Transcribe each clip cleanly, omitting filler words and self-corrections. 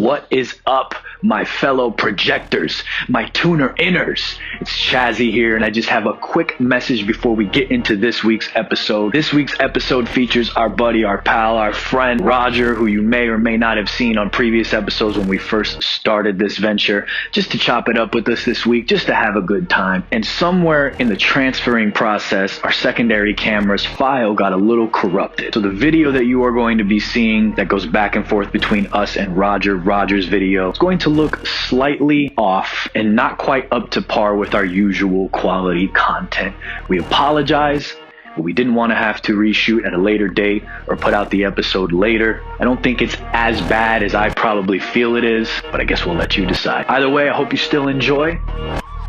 What is up, my fellow projectors, my tuner inners? It's Chazzy here, and I just have a quick message before we get into this week's episode. This week's episode features our buddy, our pal, our friend, Roger, who you may or may not have seen on previous episodes when we first started this venture, just to chop it up with us this week, just to have a good time. And somewhere in the transferring process, our secondary camera's file got a little corrupted. So the video that you are going to be seeing that goes back and forth between us and Roger's video is going to look slightly off and not quite up to par with our usual quality content. We apologize, but we didn't want to have to reshoot at a later date or put out the episode later. I don't think it's as bad as I probably feel it is, but I guess we'll let you decide. Either way, I hope you still enjoy,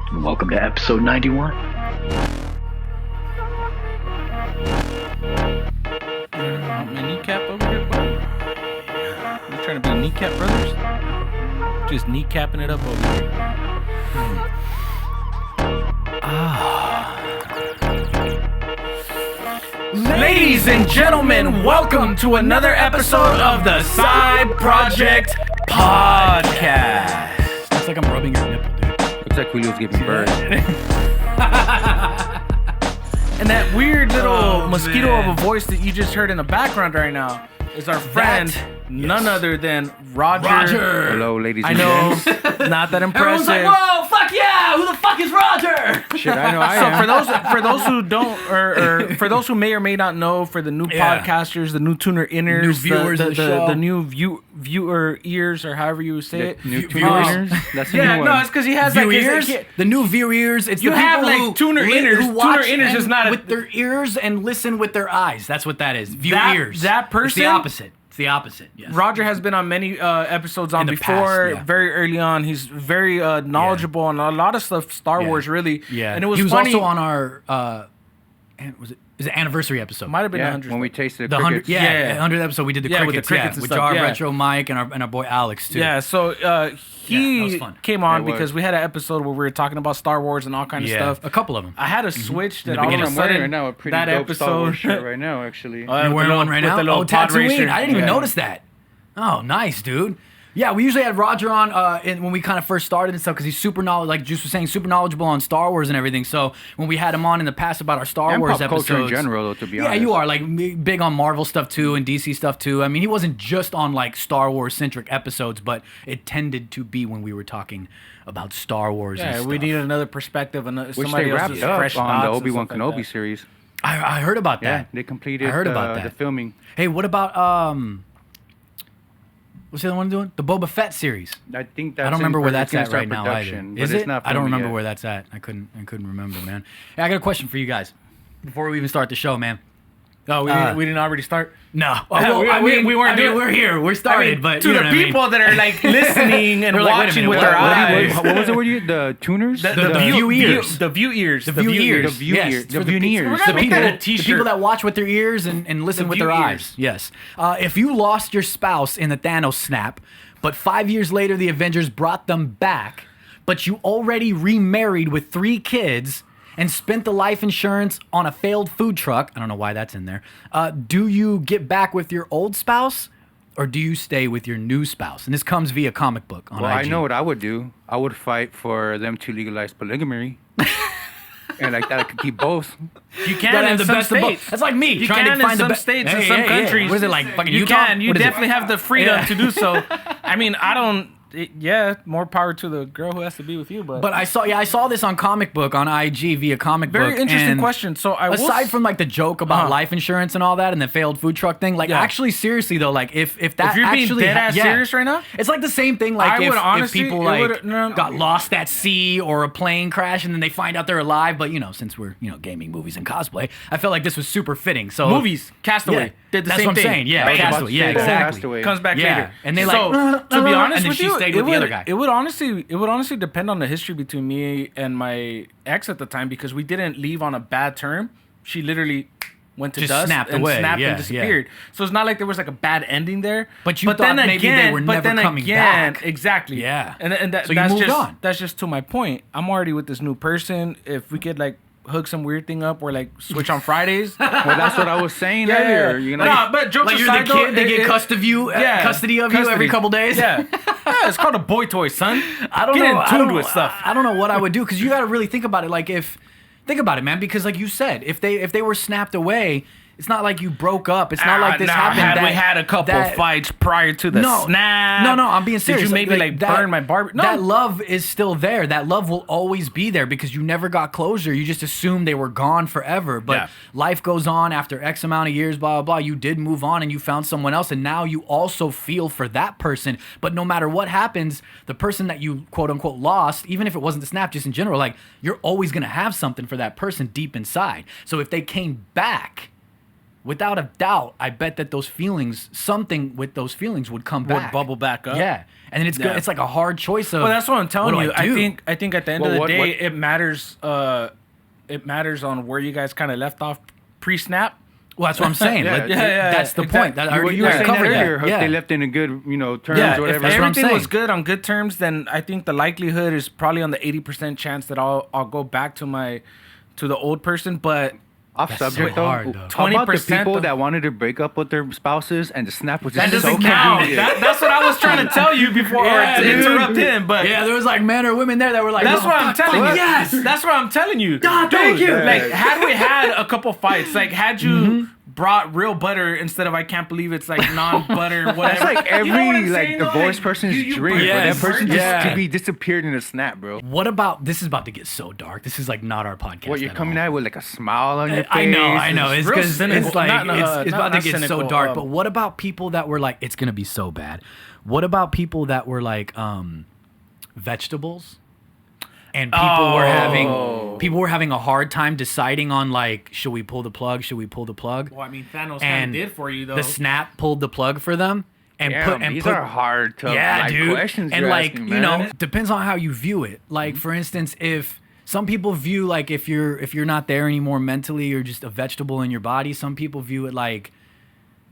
and welcome to episode 91. My kneecap over here, buddy. You trying to be kneecap brothers? Just kneecapping it up over here. Ladies and gentlemen, welcome to another episode of the Side Projekt Podcast. It's like I'm rubbing your nipple, dude. Looks like Julio's giving birth. And that weird little mosquito of a voice that you just heard in the background right now is our friend, none other than Roger. Hello, ladies I and know, gents. not that impressive. Everyone's like, whoa, fuck yeah, who the fuck is Roger? Shit, I know I am. For those who don't, or for those who may or may not know, for the new podcasters, the new tuner inners, New viewers the, of the show. the new viewer ears, or however you say it. New viewers. tuners. That's a Yeah, new no, one. it's because he has View like ears? The new view ears. It's You the have, people like, who tuner inners. who watch Tuner inners and is not a- with their ears and listen with their eyes. That's what that is. View That- ears. that It's person- the opposite. It's the opposite. Yes. Roger has been on many episodes on In the before, past, yeah. very early on. He's very knowledgeable on a lot of stuff, Star Wars, really. Yeah. And it was he was funny. also on our is it anniversary episode? Might have been Yeah, 100. when we tasted The crickets. 100th episode we did the Yeah, crickets, with the crickets and with stuff, our yeah. retro Mike and our boy Alex too. Yeah, so that he was fun. came on It was. because we had an episode where we were talking about Star Wars and all kinds of stuff. a couple of them. I had a switch that the all of beginning. a I'm wearing sudden right now a pretty that dope episode. Star Wars shirt right now, actually. You're wearing one right now? Oh, Tatooine. I didn't even notice that. Oh, nice, dude. Yeah, we usually had Roger on when we kind of first started and stuff because he's super knowledgeable, like Juice was saying, super knowledgeable on Star Wars and everything. So when we had him on in the past about our Star And Wars pop episodes, culture in general, though, to be honest. yeah, you are like big on Marvel stuff too and DC stuff too. I mean, he wasn't just on like Star Wars centric episodes, but it tended to be when we were talking about Star Wars. Yeah, and we stuff. needed another perspective and Which somebody they else's wrapped fresh up on the thoughts and Obi-Wan stuff like Kenobi that. series. I heard about Yeah, that. they completed I heard about the that. filming. Hey, what about what's the other one doing? The Boba Fett series. I think that's I don't remember where that's gonna at start right now either. production, Is but it's it? not I don't filming remember yet. where that's at. I couldn't remember, man. Hey, I got a question for you guys before we even start the show, man. Oh, we didn't already start? No, we weren't doing- We're here. We're started, but to you know the what I mean. people that are like listening and They're like, wait a watching minute, with what- their what do you- eyes. What was the word you? The tuners? The view ears. The view ears. The view ears. The view Yes, ears. it's The for view pe- ears. We're The gonna make people, that a the t-shirt. people that watch with their ears and listen The with their view eyes. ears. Yes. If you lost your spouse in the Thanos snap, but 5 years later the Avengers brought them back, but you already remarried with 3 kids and spent the life insurance on a failed food truck, I don't know why that's in there, do you get back with your old spouse or do you stay with your new spouse? And this comes via comic book on Well, IG. I know what I would do. I would fight for them to legalize polygamy. And like that, I could keep both. You Gotta can have in the some best of both. states. That's like me You trying can to find in the some best states and some countries. What is it like? Fucking You Utah? can. You What is it? definitely have the freedom Yeah. to do so. I mean, I don't. Yeah, more power to the girl who has to be with you. But But I saw this on comic book on IG via comic book. very interesting and question. So I will Aside from like the joke about life insurance and all that and the failed food truck thing, like Yeah. actually seriously though, like if that if you're being actually dead ass serious right now, it's like the same thing like I if, would honestly- if people it like would- no. got lost at sea or a plane crash and then they find out they're alive, but you know, since we're, you know, gaming movies and cosplay, I felt like this was super fitting. So movies, Castaway, Yeah, did the that's same what I'm thing. saying. Yeah, Bam. Castaway. Yeah, exactly. Castaway. Comes back Yeah. later, And they so, like, to be honest and then with she you, stayed it with the would other guy. it would honestly depend on the history between me and my ex at the time because we didn't leave on a bad term. She literally went to Just dust snapped and away. snapped Yeah, and disappeared. So it's not like there was like a bad ending there. But you thought maybe they were never coming back. Exactly. Yeah. And So you that's moved just on. that's just to my point. I'm already with this new person. If we could like hook some weird thing up or like switch on Fridays. Well, that's what I was saying earlier. You know, No, but jokes Like you're aside, the kid, though, they get custody of you every couple days. Yeah. Yeah, it's called a boy toy, son. I don't Get know. in tune with stuff. I don't know what I would do, because you got to really think about it. Like, think about it, man. Because like you said, if they were snapped away, it's not like you broke up. It's not like this happened. We had a couple fights prior to the snap. No, I'm being serious. Did you maybe like burn my barbie? No. That love is still there. That love will always be there because you never got closure. You just assumed they were gone forever. But life goes on after X amount of years, blah, blah, blah. You did move on and you found someone else. And now you also feel for that person. But no matter what happens, the person that you quote unquote lost, even if it wasn't the snap, just in general, like you're always going to have something for that person deep inside. So if they came back, without a doubt, I bet that those feelings, something with those feelings would come back. Would bubble back up. Yeah. And then it's good. It's like a hard choice of. Well, that's what I'm telling you. I think at the end of the day, it matters. It matters on where you guys kind of left off pre-snap. Well, that's what I'm saying. That's the point. You were saying that earlier. They left in a good, terms or whatever. If everything was good on good terms, then I think the likelihood is probably on the 80% chance that I'll go back to the old person, but. Off subject though, 20% how about the people that wanted to break up with their spouses and the snap was just so count. convenient? That's what I was trying to tell you before to interrupt him. But there was like men or women there that were like, that's what I'm telling you. Yes, that's what I'm telling you. God, thank you. Like, had we had a couple fights, like had you brought real butter instead of I can't believe it's like non-butter, whatever. That's like every saying, divorced person's dream. For that person just to be disappeared in a snap, bro. What about this? Is about to get so dark. This is like not our podcast. What, you're coming out with like a smile on your face? I know. It's because it's like it's about to get cynical, so dark. But what about people that were like, it's gonna be so bad? What about people that were like vegetables? And people were having a hard time deciding on like, should we pull the plug? Should we pull the plug? Well, I mean, Thanos kind of did for you though. The snap pulled the plug for them. And these are hard to questions. And like asking, man. depends on how you view it. Like for instance, if some people view like if you're not there anymore mentally, you're just a vegetable in your body. Some people view it like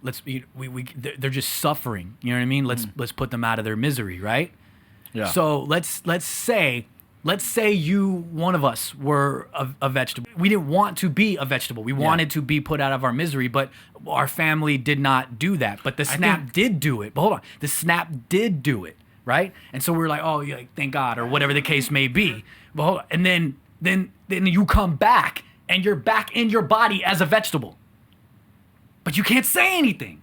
they're just suffering. You know what I mean? Let's put them out of their misery, right? Yeah. So let's say one of us were a vegetable. We didn't want to be a vegetable. We wanted to be put out of our misery, but our family did not do that. But the snap did do it. But hold on. The snap did do it, right? And so we're like, oh, yeah, thank God, or whatever the case may be. But hold on. And then you come back, and you're back in your body as a vegetable. But you can't say anything.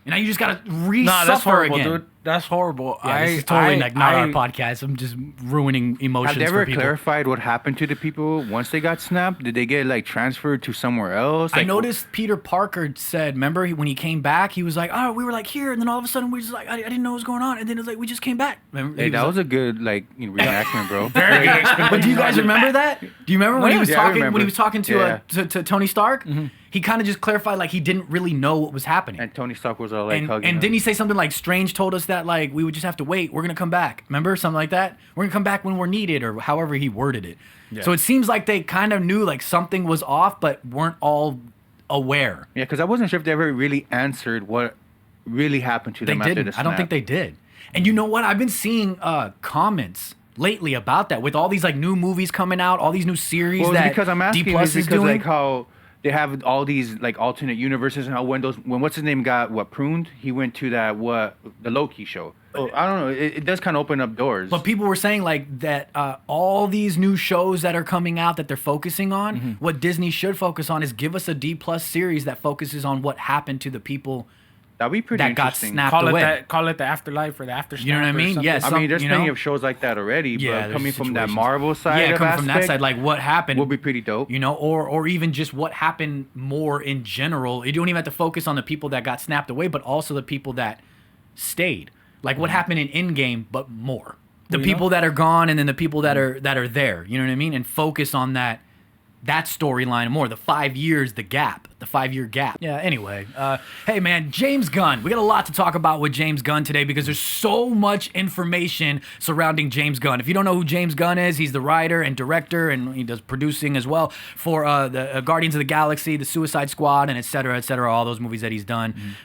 And now you just got to re-suffer again. Dude. That's horrible. Yeah, this is totally not our podcast. I'm just ruining emotions for people. Have they ever clarified what happened to the people once they got snapped? Did they get like transferred to somewhere else? I noticed Peter Parker said, remember when he came back, he was like, oh, we were like here. And then all of a sudden we just like, I didn't know what was going on. And then it was like, we just came back. Remember? Hey, that was a good reenactment, bro. Very good explanation. But do you guys remember that? Do you remember when he was talking when he was talking to Tony Stark? Mm-hmm. He kind of just clarified like he didn't really know what was happening. And Tony Stark was all like hugging and him. didn't he say something like Strange told us that like we would just have to wait. We're gonna come back. Remember something like that? We're gonna come back when we're needed, or however he worded it. Yeah. So it seems like they kind of knew like something was off, but weren't all aware. Yeah, because I wasn't sure if they ever really answered what really happened to them after the snap. I don't think they did. And you know what? I've been seeing comments lately about that with all these like new movies coming out, all these new series that because I'm asking D+ is is because doing. like how they have all these like alternate universes, and how when what's his name got pruned, he went to the Loki show. Oh, I don't know. It does kind of open up doors. But people were saying like that all these new shows that are coming out that they're focusing on, what Disney should focus on is give us a D+ series that focuses on what happened to the people that'd be pretty that got interesting. snapped away. Call it the afterlife or the after. You know what I mean? Yes. I mean, there's plenty of shows like that already. Yeah, but coming from that Marvel side, coming from that side, like what happened would be pretty dope. You know, or even just what happened more in general. You don't even have to focus on the people that got snapped away, but also the people that stayed. Like what happened in Endgame, but more. The people that are gone, and then the people that are there. You know what I mean? And focus on that storyline more. The 5 years, the 5-year gap. Yeah. Anyway, hey man, James Gunn. We got a lot to talk about with James Gunn today because there's so much information surrounding James Gunn. If you don't know who James Gunn is, he's the writer and director, and he does producing as well for the Guardians of the Galaxy, the Suicide Squad, and et cetera, all those movies that he's done.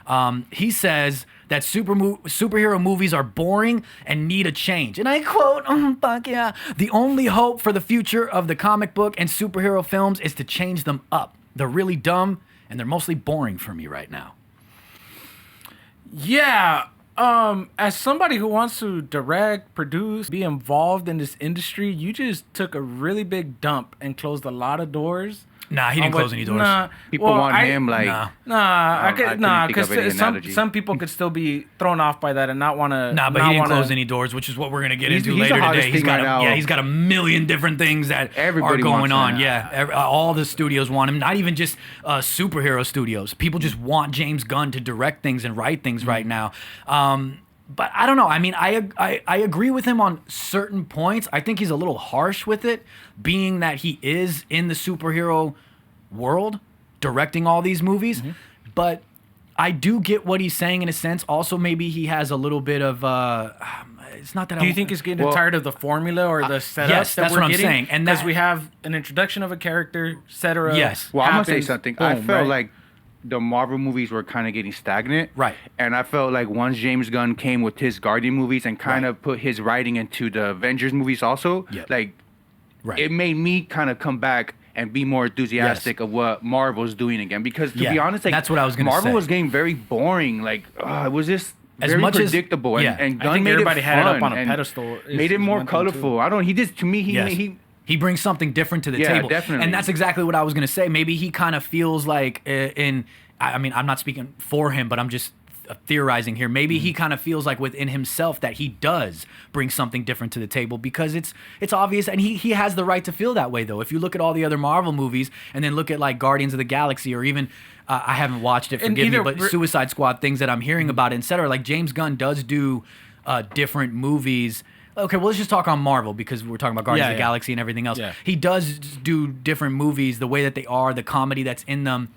He says that superhero movies are boring and need a change. And I quote, fuck yeah, the only hope for the future of the comic book and superhero films is to change them up. They're really dumb, and they're mostly boring for me right now. Yeah, As somebody who wants to direct, produce, be involved in this industry, you just took a really big dump and closed a lot of doors. Nah, he didn't close any doors. Nah, People want him like. Nah. because some people could still be thrown off by that and not want to. Nah, but he didn't close any doors, which is what we're gonna get into He's later the hottest today. thing right now. He's got a million different things that Everybody are going wants on. him. Yeah, all the studios want him. Not even just superhero studios. People just want James Gunn to direct things and write things right now. But I don't know. I mean, I agree with him on certain points. I think he's a little harsh with it, being that he is in the superhero world directing all these movies. But I do get what he's saying in a sense. Also, maybe he has a little bit of it's not that. Do you think he's getting tired of the formula or the setup? Yes, that's what I'm saying. And because we have an introduction of a character, etc. Yes. Well, I'm gonna say something. I boom, felt right? like the Marvel movies were kind of getting stagnant. Right. And I felt like once James Gunn came with his Guardian movies and kind of put his writing into the Avengers movies also, like it made me kind of come back and be more enthusiastic of what Marvel's doing again. Because to be honest, like that's what I was gonna Marvel say. was getting very boring. Like it was just As very much as- predictable. yeah. And I Gunn think made everybody it had it fun up on a and pedestal. made it more colorful. I don't. He just to me he brings something different to the Yeah, table. definitely. And that's exactly what I was going to say. Maybe he kind of feels like I mean, I'm not speaking for him, but I'm just theorizing here. Maybe he kind of feels like within himself that he does bring something different to the table because it's obvious, and he has the right to feel that way though. If you look at all the other Marvel movies and then look at like Guardians of the Galaxy or even I haven't watched it, forgive me, but Suicide Squad, things that I'm hearing about, etc. Like James Gunn does do different movies. Okay, well, let's just talk on Marvel because we're talking about Guardians of the Galaxy and everything else. Yeah. He does do different movies, the way that they are, the comedy that's in them,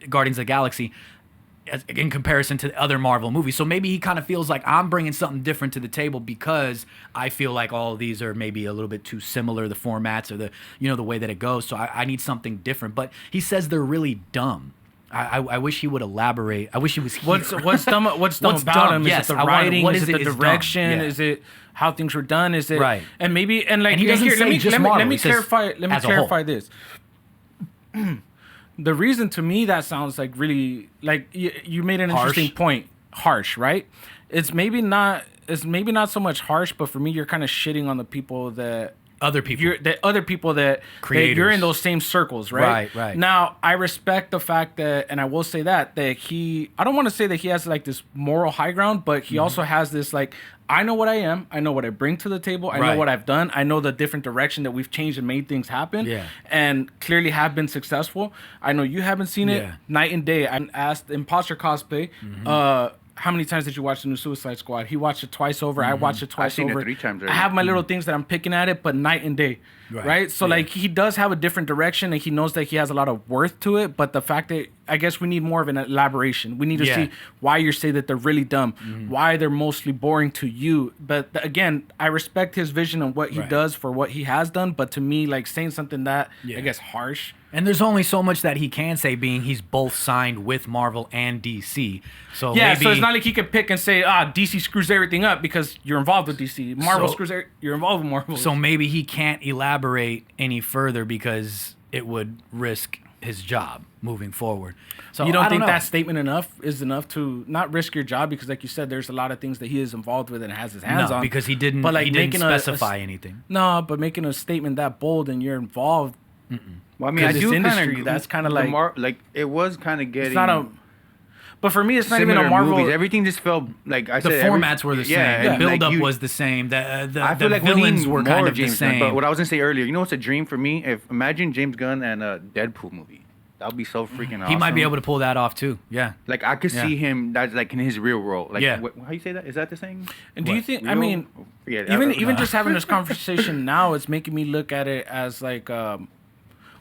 Guardians of the Galaxy, in comparison to the other Marvel movies. So maybe he kind of feels like I'm bringing something different to the table because I feel like all of these are maybe a little bit too similar, the formats or the way that it goes. So I need something different. But he says they're really dumb. I wish he would elaborate. I wish he was here. What's dumb about him? Yes, is it the writing? what is it the is dumb? direction? Yeah. Is it how things were done? Is it Right. And maybe and he doesn't here, say just Marvel. let me He says clarify as a this. The reason to me that sounds like really like you made an Harsh. interesting point. Harsh, right? It's maybe not so much harsh, but for me, you're kind of shitting on the people that Other people. that you're in those same circles, right? Right. Now, I respect the fact that, and I will say that I don't want to say that he has like this moral high ground, but he also has this like, I know what I am, I know what I bring to the table, I know what I've done, I know the different direction that we've changed and made things happen, and clearly have been successful. I know you haven't seen it night and day. I asked Imposter Cosplay, how many times did you watch the new Suicide Squad? He watched it twice over. I watched it twice I've seen over. it 3 times I already. have my little things that I'm picking at it, but night and day, right? So like he does have a different direction, and he knows that he has a lot of worth to it. But the fact that I guess we need more of an elaboration. We need to see why you say that they're really dumb, why they're mostly boring to you. But again, I respect his vision and what he does for what he has done. But to me, like saying something that I guess harsh. And there's only so much that he can say, being he's both signed with Marvel and DC. So Yeah, maybe, so it's not like he could pick and say, DC screws everything up because you're involved with DC. Marvel you're involved with Marvel. so maybe he can't elaborate any further because it would risk his job moving forward. So you don't I think know. that statement is enough to not risk your job? Because like you said, there's a lot of things that he is involved with and has his hands on. because he didn't. But like he didn't making specify anything. No, but making a statement that bold and you're involved. Well, I mean, I This do industry, kind of. that's kinda like- it was kind of getting. It's not a. But for me, it's not even similar a Marvel. movies. Everything just felt like I The said. formats were the same. The and, build-up like, was the same. The I feel like we villains need were more kind of James the same. Gunn. But what I was gonna say earlier, you know what's a dream for me? Imagine James Gunn and a Deadpool movie. That would be so freaking awesome. He might be able to pull that off too. Yeah. Like I could see him. That's like in his real role. Like, Yeah. how you say that? Is that the saying? And do you think? I Real? mean, Forget it. even just having this conversation now, it's making me look at it as like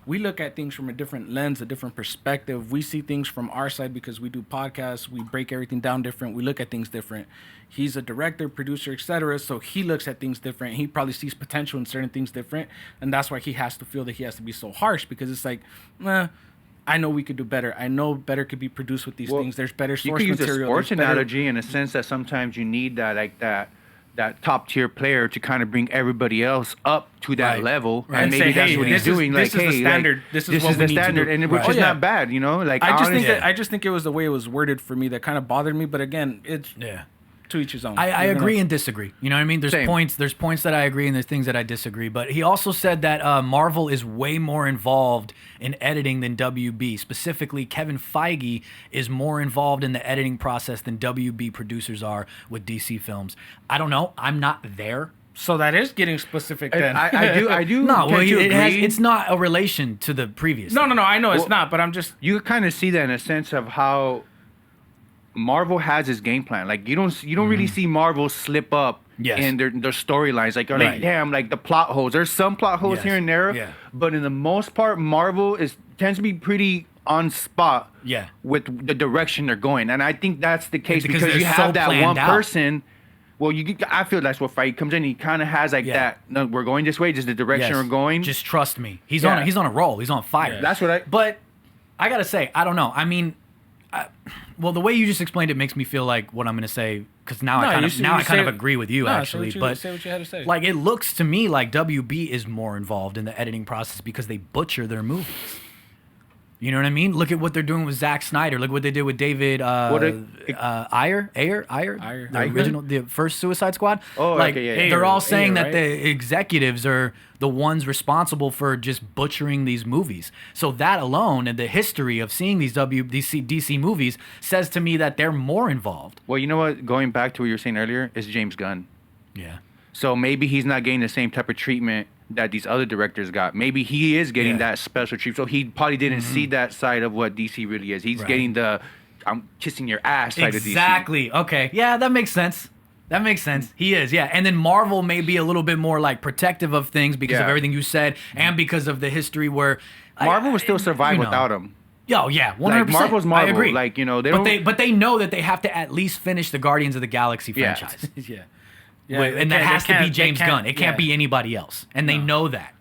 we look at things from a different lens, a different perspective. We see things from our side because we do podcasts. We break everything down different. We look at things different. He's a director, producer, etc. So he looks at things different. He probably sees potential in certain things different, and that's why he has to feel that he has to be so harsh because it's like, I know we could do better. I know better could be produced with these things. There's better source you could use material. a sports There's better- analogy in a sense that sometimes you need that top tier player to kind of bring everybody else up to that level, Right. and And maybe say, that's hey, what he's this is- doing. this Like, is the hey, standard. like, This is this what is we the need to standard, do. and which Right. is Oh, yeah. not bad, you know. Like I honestly, just think it was the way it was worded for me that kind of bothered me. But again, it's to each his own. I agree and disagree. You know what I mean? There's Same. points that I agree and there's things that I disagree. But he also said that Marvel is way more involved in editing than WB. Specifically, Kevin Feige is more involved in the editing process than WB producers are with DC films. I don't know. I'm not there. So that is getting specific then. I do. No, well, tend to agree. it's not a relation to the previous. No. I know it's not, but I'm just. You kind of see that in a sense of how Marvel has his game plan. Like you don't really see Marvel slip up in their storylines. Like you're like, damn, like the plot holes. There's some plot holes here and there, but in the most part, Marvel tends to be pretty on spot with the direction they're going, and I think that's the case because you have that one person. Well, I feel that's what Feige comes in. He kind of has like that. No, we're going this way. Just the direction we're going. Just trust me. He's on a roll. He's on fire. Yeah. That's what But I gotta say, I don't know. I mean, well, the way you just explained it makes me feel like what I'm gonna say because now I kind of agree with you actually. But say what you had to say. Like it looks to me like WB is more involved in the editing process because they butcher their movies. You know what I mean? Look at what they're doing with Zack Snyder. Look what they did with David Ayer, the original, the first Suicide Squad. Oh, like okay, they're all saying that the executives are the ones responsible for just butchering these movies. So that alone and the history of seeing these DC movies says to me that they're more involved. Well, you know what? Going back to what you were saying earlier, is James Gunn. Yeah. So maybe he's not getting the same type of treatment that these other directors got. Maybe he is getting that special treatment. So he probably didn't see that side of what DC really is. He's getting the I'm kissing your ass side of DC. Exactly. Okay. Yeah, that makes sense. That makes sense. He is, yeah. And then Marvel may be a little bit more like protective of things because of everything you said and because of the history where Marvel would still survive without him. Oh yeah, 100%. Like Marvel's Marvel. I agree. Like, you know, but they know that they have to at least finish the Guardians of the Galaxy franchise. And that has to be James Gunn. It can't be anybody else. And they know that.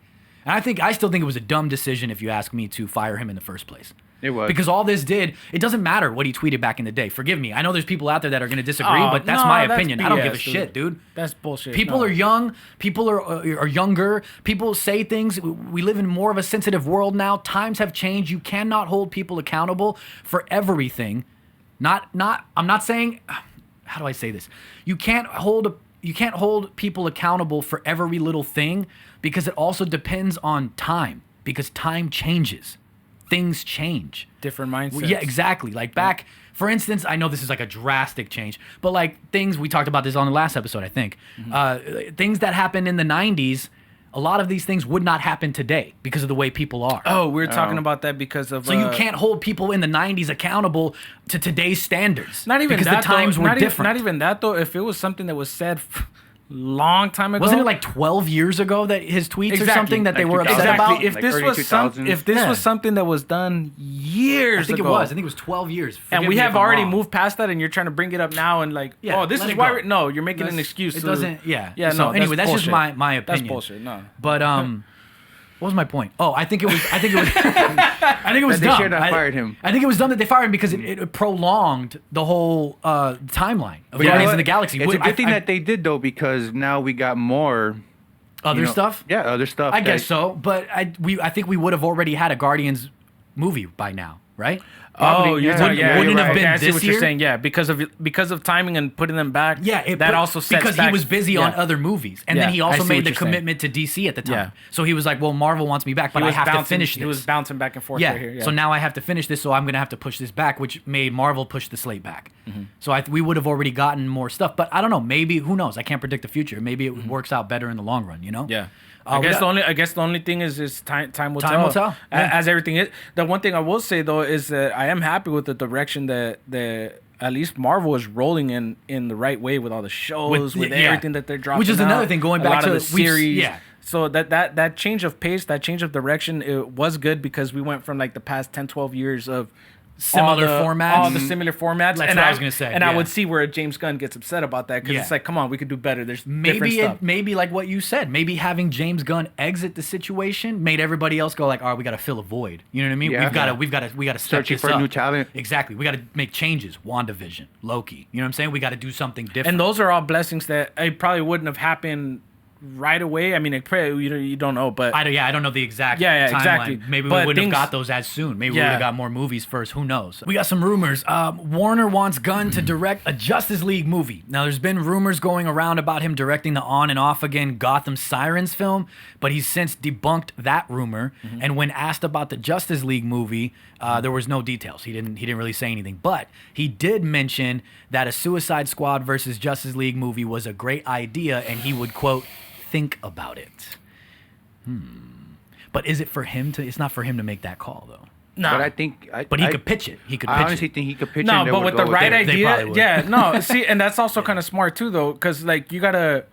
And I still think it was a dumb decision, if you ask me, to fire him in the first place. It was. Because all this did, it doesn't matter what he tweeted back in the day. Forgive me. I know there's people out there that are going to disagree, but that's my opinion. I don't give a shit, dude. That's bullshit. People are young. People are younger. People say things. We live in more of a sensitive world now. Times have changed. You cannot hold people accountable for everything. I'm not saying, how do I say this? You can't hold people accountable for every little thing because it also depends on time because time changes. Things change. Different mindsets. Yeah, exactly. Like back, for instance, I know this is like a drastic change, but like things, we talked about this on the last episode, I think. Things that happened in the 90s, a lot of these things would not happen today because of the way people are. Oh, we're talking about that because of... So you can't hold people in the 90s accountable to today's standards. Not even because that, the times were different. Not even that, though. If it was something that was said long time ago... Wasn't it like 12 years ago that his tweets or something that they were upset about? If this was something that was done years ago... I think it was 12 years. And we have already moved past that and you're trying to bring it up now and like, this is why... No, you're making an excuse. It doesn't... Yeah. Yeah, so no, anyway, that's just my opinion. That's bullshit, no. But, what was my point? Oh, I think it was I think it was dumb. They should have fired him. I think it was dumb that they fired him because it prolonged the whole timeline of Guardians of the Galaxy. It's a good thing that they did though, because now we got more other stuff. Yeah, other stuff. I guess so, but I think we would have already had a Guardians movie by now, right? Probably, wouldn't have been I see this what year. You're saying, yeah, because of timing and putting them back. Yeah, that also sets because back, he was busy on other movies, and then he also made the commitment to DC at the time. Yeah. So he was like, "Well, Marvel wants me back, but I have to finish this." He was bouncing back and forth. Yeah. Right here, So now I have to finish this, so I'm gonna have to push this back, which made Marvel push the slate back. So we would have already gotten more stuff, but I don't know. Maybe who knows? I can't predict the future. Maybe it works out better in the long run. You know? Yeah. I guess the only thing is time will tell. Time will tell. Yeah. As everything is. The one thing I will say though is that I am happy with the direction that at least Marvel is rolling in the right way with all the shows, with everything that they're dropping. Which is another thing going back to the series. Yeah. So that change of pace, that change of direction, it was good because we went from like the past 10, 12 years of similar formats. All the similar formats. That's what I was going to say. And I would see where James Gunn gets upset about that because it's like, come on, we could do better. There's different stuff. Maybe like what you said, maybe having James Gunn exit the situation made everybody else go like, all right, we got to fill a void. You know what I mean? Yeah. We've got to step searching this for up. new talent. Exactly. We got to make changes. WandaVision, Loki. You know what I'm saying? We got to do something different. And those are all blessings that it probably wouldn't have happened right away. I mean, you don't know, but I don't know the exact Yeah, timeline. exactly. Maybe But we wouldn't have things- got those as soon. Maybe we Yeah. would have got more movies first. Who knows? We got some rumors. Warner wants Gunn to direct a Justice League movie. Now, there's been rumors going around about him directing the on and off again Gotham Sirens film, but he's since debunked that rumor. And when asked about the Justice League movie, there was no details. He didn't really say anything. But he did mention that a Suicide Squad versus Justice League movie was a great idea, and he would, quote, think about it. But is it for him to? It's not for him to make that call, though. no. But I think, But he could pitch it. He could I pitch honestly it. think he could pitch it. No, and they but would with the go right it. They probably idea, would. yeah, no. See, and that's also kind of smart too, though, because like you gotta.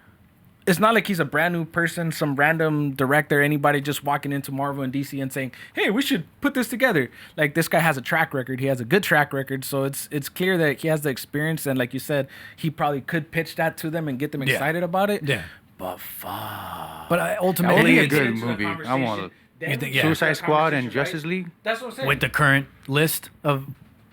It's not like he's a brand new person, some random director, anybody just walking into Marvel and DC and saying, "Hey, we should put this together." Like this guy has a track record. He has a good track record, so it's clear that he has the experience. And like you said, he probably could pitch that to them and get them Yeah. excited about it. Yeah. But fuck. But That would ultimately, be a it's- good movie. I want You think- yeah. Suicide Squad and Justice League. That's what I'm saying. with the current list of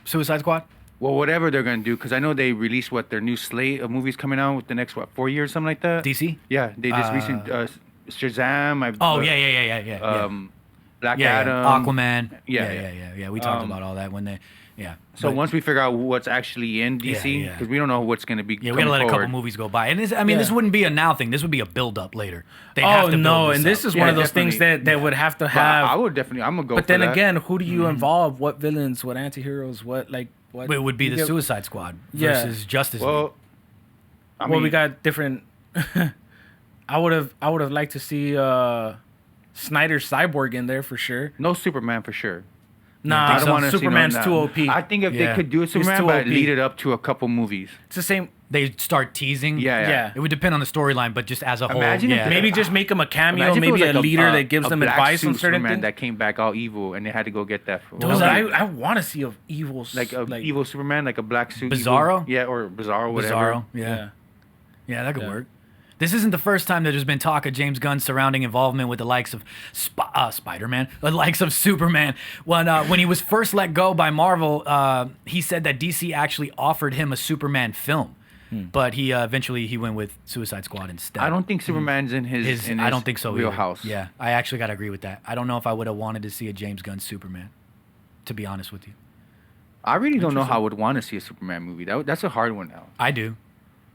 Suicide Squad. Well, whatever they're gonna do, because I know they released their new slate of movies coming out with the next 4 years, something like that. DC. Yeah, they just recent Shazam. Yeah. Black Yeah, Adam, Aquaman. Yeah. Yeah. We talked about all that when they. Yeah. So But- once we figure out what's actually in DC, Yeah. because we don't know what's gonna be. Yeah, we gotta let a couple movies go by, and this wouldn't be a now thing. This would be a build up later. They'd have to build no, this and this up. is one Yeah, of those things definitely. that would have to But have. I would definitely. I'm gonna go. But for then that. again, who do you involve? What villains? What anti-heroes? What like? What? It would be you the get- Suicide Squad Yeah. versus Justice League. Well, I Well, mean, we got different. I would have liked to see Snyder's Cyborg in there for sure. no Superman for sure. Nah, I don't want to Superman's see too no, OP. I think if Yeah. they could do a Superman, too but OP. lead it up to a couple movies. It's the same. They start teasing. Yeah. It would depend on the storyline, but just as a whole, Imagine if yeah. they- Maybe just make him a cameo. Imagine if it Maybe was a like leader that gives a them black advice on suit certain Superman things. that came back all evil, and they had to go get that. Dude, Those I want to see a evil. like a evil Superman, like a black suit. Bizarro? Evil. Yeah, or Bizarro, whatever. Bizarro. Yeah, that could work. This isn't the first time that there's been talk of James Gunn surrounding involvement with the likes of Spider-Man, the likes of Superman. When he was first let go by Marvel, he said that DC actually offered him a Superman film, but he eventually went with Suicide Squad instead. I don't think Superman's in his. I don't think so. either. Wheelhouse. Yeah, I actually got to agree with that. I don't know if I would have wanted to see a James Gunn Superman, to be honest with you. I really don't know how I would want to see a Superman movie. That's a hard one now. I do.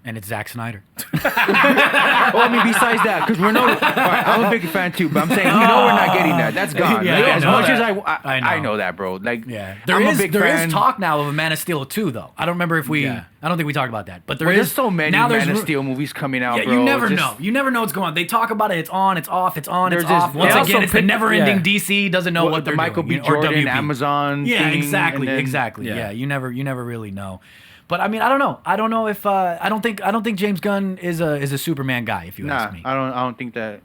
And it's Zack Snyder. Well, I mean, besides that, because we're no, I'm a big fan too, but I'm saying we're not getting that. That's gone. Yeah, Like, I as know much that. as I know. I know that, bro. Like, Yeah, I'm a big there fan. is talk now of a Man of Steel 2, though. I don't remember if we. Yeah. I don't think we talked about that, but There's so many now. Man of ru- Steel movies coming out, Yeah, bro. you never Just- know. You never know what's going on. They talk about it. It's on. It's off. It's on. It's There's this- off. Once they again, also it's the pick- never-ending yeah. DC doesn't know what the they're Michael doing. B. Jordan, WB. Amazon. Yeah, thing, exactly, and then- exactly. Yeah. Yeah, you never really know. But I mean, I don't know. I don't know if I don't think James Gunn is a Superman guy. If you Nah, ask me, I don't think that.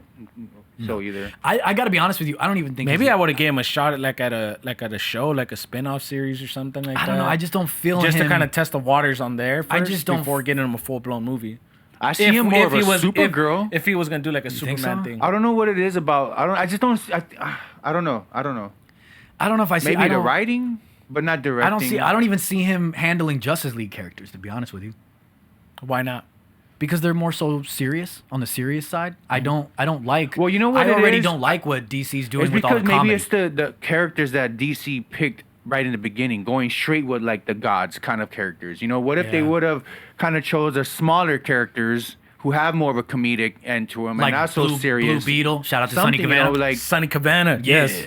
So either. I got to be honest with you. I don't even think Maybe he's- I would have gave him a shot at a show, like a spin-off series or something like that. I don't know. I just don't feel just him. to kind of test the waters on there. First I just don't before getting him a full-blown movie. I see him more of a Supergirl. If he was gonna do like a think Superman so? thing. I don't know what it is about. I just don't. I don't know. I don't know if I see. Maybe I the don't, writing, but not directing. I don't even see him handling Justice League characters. To be honest with you, Why not? because they're more so serious on the serious side. I don't like. Well, you know what I it already is? don't like what DC's doing It's with all because the maybe comedy. it's the characters that DC picked right in the beginning, going straight with like the gods kind of characters. You know, what if they Yeah. would have kind of chose a smaller characters who have more of a comedic end to them like and not so Blue serious? Beetle. Shout out to Sonny Something, you know, Cavanagh. like Sonny Cavanagh. Yes.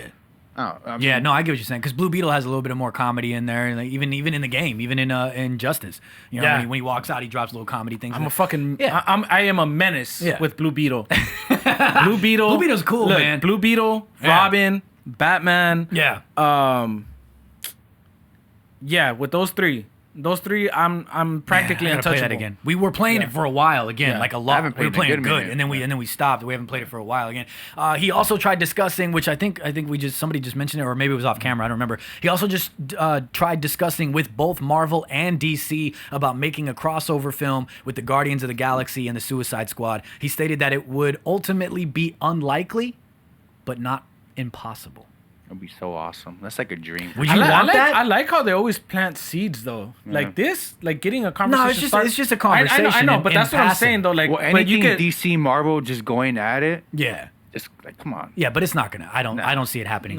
oh, I mean, Yeah, no, I get what you're saying. Because Blue Beetle has a little bit of more comedy in there, and like, even in the game, even in Justice. You know, Yeah. when he walks out, he drops little comedy things. I'm a fucking. Yeah. I am a menace Yeah. with Blue Beetle. Blue Beetle. Blue Beetle's cool, Look, man. Blue Beetle, Yeah. Robin, Batman. Yeah. Yeah, with those three, I'm practically I gotta play untouchable. that again. We were playing it for a while again, Yeah. like a I lot. haven't We were played it in a playing good good, minute. and then we stopped. We haven't played it for a while again. He also tried discussing, which I think somebody just mentioned it, or maybe it was off camera. I don't remember. He also just tried discussing with both Marvel and DC about making a crossover film with the Guardians of the Galaxy and the Suicide Squad. He stated that it would ultimately be unlikely, but not impossible. That'd be so awesome. That's like a dream. Would you want that? I like how they always plant seeds though. Like this, like getting a conversation. No, it's just a conversation. I know, but that's what I'm saying though. Like, well, but you anything get DC Marvel just going at it. Yeah. Just like, come on. Yeah, but it's not gonna. I don't see it happening.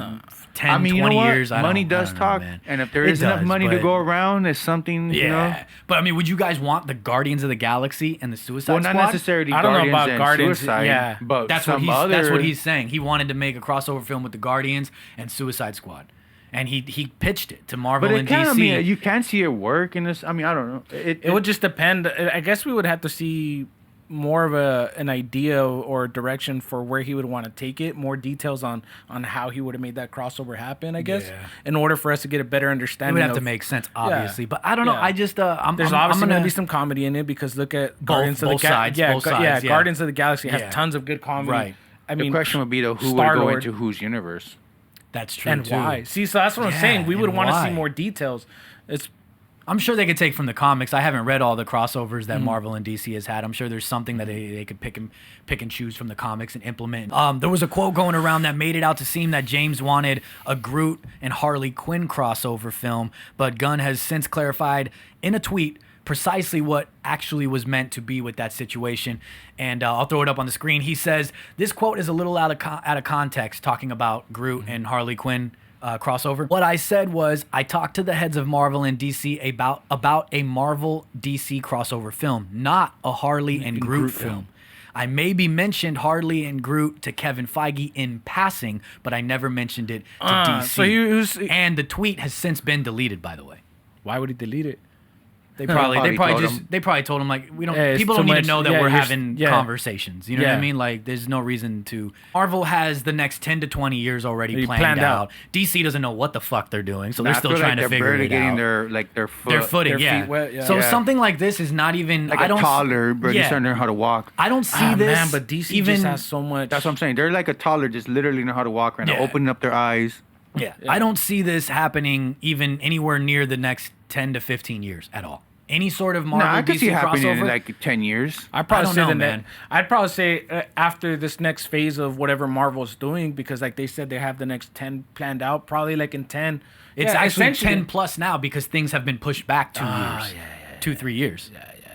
10, I mean, 20 you know what? years. Money does talk, man. and if there It is enough does, money to but- go around, it's something. Yeah, You know. but I mean, would you guys want the Guardians of the Galaxy and the Suicide Well, Squad? not necessarily I don't know Guardians about and Guardians, Suicide, yeah. but That's some what other. that's what he's saying. He wanted to make a crossover film with the Guardians and Suicide Squad, and he pitched it to Marvel But it and can. DC. I mean, you can see it work in this. I mean, I don't know. it would just depend. I guess we would have to see more of an idea or direction for where he would want to take it, more details on how he would have made that crossover happen, I guess, Yeah. in order for us to get a better it understanding. would have of, to make sense, obviously. But I don't know. Yeah. I just There's I'm obviously gonna going to be some comedy in it because look at Guardians of the both sides, Yeah, both sides, yeah. Guardians of the Galaxy has Yeah. tons of good comedy. Right. I The mean, question would be though, who would go Star-Lord. into whose universe? That's true and too. why? See, so that's what I'm Yeah, saying. We would and want to see why? more details. It's I'm sure they could take from the comics. I haven't read all the crossovers Mm. that Marvel and DC has had. I'm sure there's something that they could pick and choose from the comics and implement. There was a quote going around that made it out to seem that James wanted a Groot and Harley Quinn crossover film, but Gunn has since clarified in a tweet precisely what actually was meant to be with that situation. And I'll throw it up on the screen. He says, this quote is a little out of context, talking about Groot and Harley Quinn crossover. What I said was, I talked to the heads of Marvel and DC about a Marvel DC crossover film, not a Harley and Groot film. I maybe mentioned Harley and Groot to Kevin Feige in passing, but I never mentioned it to DC. so he was- and the tweet has since been deleted, by the way. why would he delete it? They probably Probably told him like we don't Yeah, it's people too don't need much. to know that Yeah, we're you're- having yeah. conversations. You know what I Yeah. mean? Like there's no reason to. Marvel has the next 10 to 20 years already planned, planned out. out. DC doesn't know what the fuck they're doing, so I they're still feel trying like to they're figure barely it getting out. their Their footing, their yeah. feet wet, yeah. So Yeah. something like this is not even. like I a don't. toddler, but yeah. you start to learn how to walk. I don't see this. Man, but DC even. just has so much. That's what I'm saying. They're like a toddler, just literally know how to walk right now, Yeah. opening up their eyes. Yeah. I don't see this happening even anywhere near the next 10 to 15 years at all. Any sort of Marvel I could DC see it happening crossover. in like 10 years. I'd probably I don't say know, the man. I'd probably say after this next phase of whatever Marvel's doing, because like they said they have the next 10 planned out, probably like in 10. It's Yeah, actually essentially- 10 plus now because things have been pushed back 2 years. 2-3 years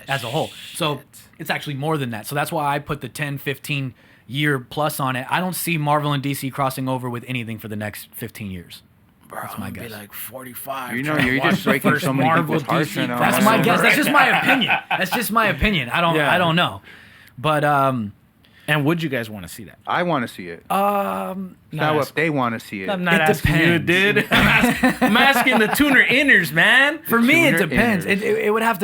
as a whole. So it's actually more than that. So that's why I put the 10, 15 year plus on it. I don't see Marvel and DC crossing over with anything for the next 15 years. Bro, That's my I'm gonna guess. be like 45. You know, trying to you're watch just the breaking first so many Marvel people's hearts DC right now. That's crossover. my guess. That's just my opinion. That's just my opinion. I don't know. But And would you guys want to see that? I want to see it. um Now, Nah, if they want to see it. I'm not It asking you, depends. dude. I'm asking the tuner inners, man. for me it Tuner depends. inners. It would have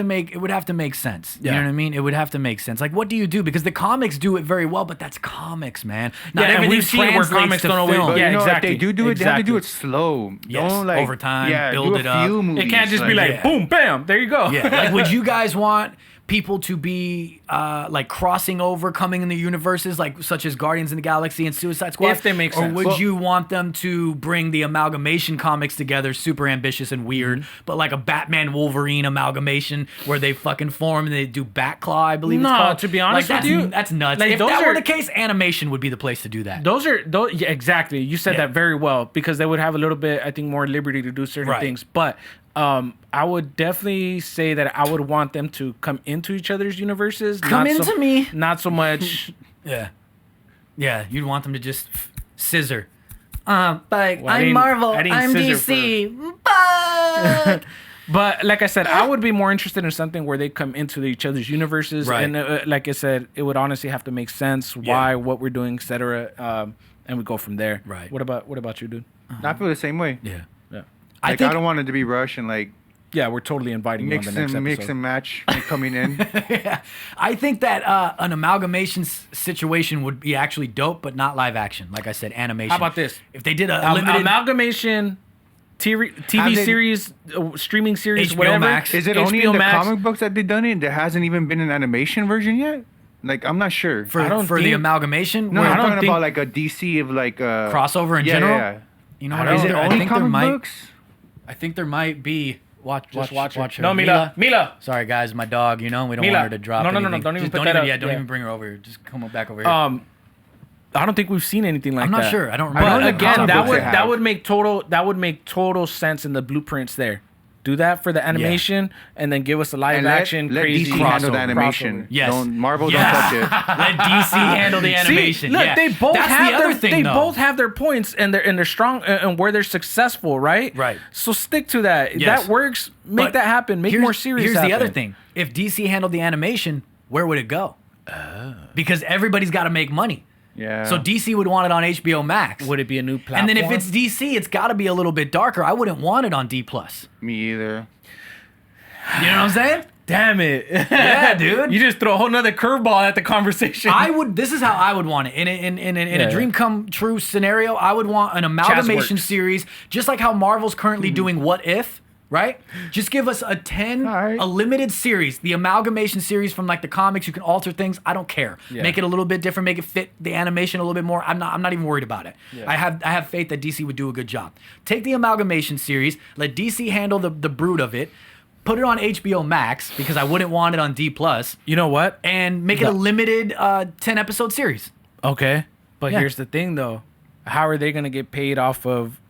to make sense. You Yeah. know what I mean? It would have to make sense. Like what do you do? Because the comics do it very well, but that's comics, man. Not Yeah, and everything we've seen where translates comics to don't always- film. But Yeah, you know, exactly. if they do it, they have to do Exactly. it slow. Yes, Don't like over time, build do it a up. few It movies. It can't just be like, yeah. boom, bam, there you go. Yeah, like would you guys want people to be like crossing over, coming in the universes, like such as Guardians of the Galaxy and Suicide Squad? If they make or sense. would Well- you want them to bring the amalgamation comics together, super ambitious and weird, but like a Batman Wolverine amalgamation where they fucking form and they do Batclaw, I believe it's No, called. to be honest like, with you, that's nuts. like, If those that were are- the case, animation would be the place to do that. Those, yeah, exactly. You said Yeah. that very well because they would have a little bit, I think, more liberty to do certain Right. things. But I would definitely say that I would want them to come into each other's universes. Come not into me. Not so much. Yeah. Yeah, you'd want them to just scissor. But I I'm didn't- Marvel, I didn't I'm scissor DC. But But like I said, I would be more interested in something where they come into each other's universes. Right. And like I said, it would honestly have to make sense. Why, what we're doing, etc. And we go from there. Right. What about you, dude? I feel the same way. yeah. Yeah. Like, I don't want it to be rushed and like Yeah, we're totally inviting you on the next episode. mix and match coming in. I think that an amalgamation situation would be actually dope, but not live action. Like I said, animation. How about this? If they did a limited amalgamation TV they- series, streaming series, HBO whatever. Max. Is it only HBO in the Max. comic books that they've done it? There hasn't even been an animation version yet? Like, I'm not sure. for, I don't for the think- amalgamation, no, where- I'm don't talking think- about like a DC of like crossover in yeah, general. Yeah. You know I what? don't- Is it I only think there comic might. books? I think there might be. Watch her. her. No, Mila. Sorry, guys, my dog. You know we don't Mila. want her to drop. No, anything. don't even Just put that up. Yeah, don't Yeah. even bring her over here. Just come back over here. I don't think we've seen anything like I'm that. not sure. I don't remember. But again, comic books that would make total sense in the blueprints there. Do that for the animation, and then give us a live action let crazy DC handle the crossover. animation. Yes. Marvel don't touch it. Let DC handle the animation. See, look, yeah. they both That's have the other their, thing, they though. both have their points, and they're strong, and where they're successful, right? Right. So stick to that. Yes. That works. Make But that happen. Make more series. Here's happen. the other thing: if DC handled the animation, where would it go? Because everybody's got to make money. Yeah. So DC would want it on HBO Max. Would it be a new platform? And then if it's DC, it's got to be a little bit darker. I wouldn't want it on D+. Me either. You know what I'm saying? damn it, Yeah, dude. you just throw a whole nother curveball at the conversation. I would. This is how I would want it in a dream come true scenario. I would want an amalgamation works. series, just like how Marvel's currently doing What If. Right? Just give us a limited series, the amalgamation series from like the comics. You can alter things. I don't care. Yeah. Make it a little bit different. Make it fit the animation a little bit more. I'm not even worried about it. Yeah. I have faith that DC would do a good job. Take the amalgamation series. Let DC handle the brood of it. Put it on HBO Max because I wouldn't want it on D+. You know what? And make it a limited 10 episode series. Okay, but Yeah. here's the thing though: how are they gonna get paid off of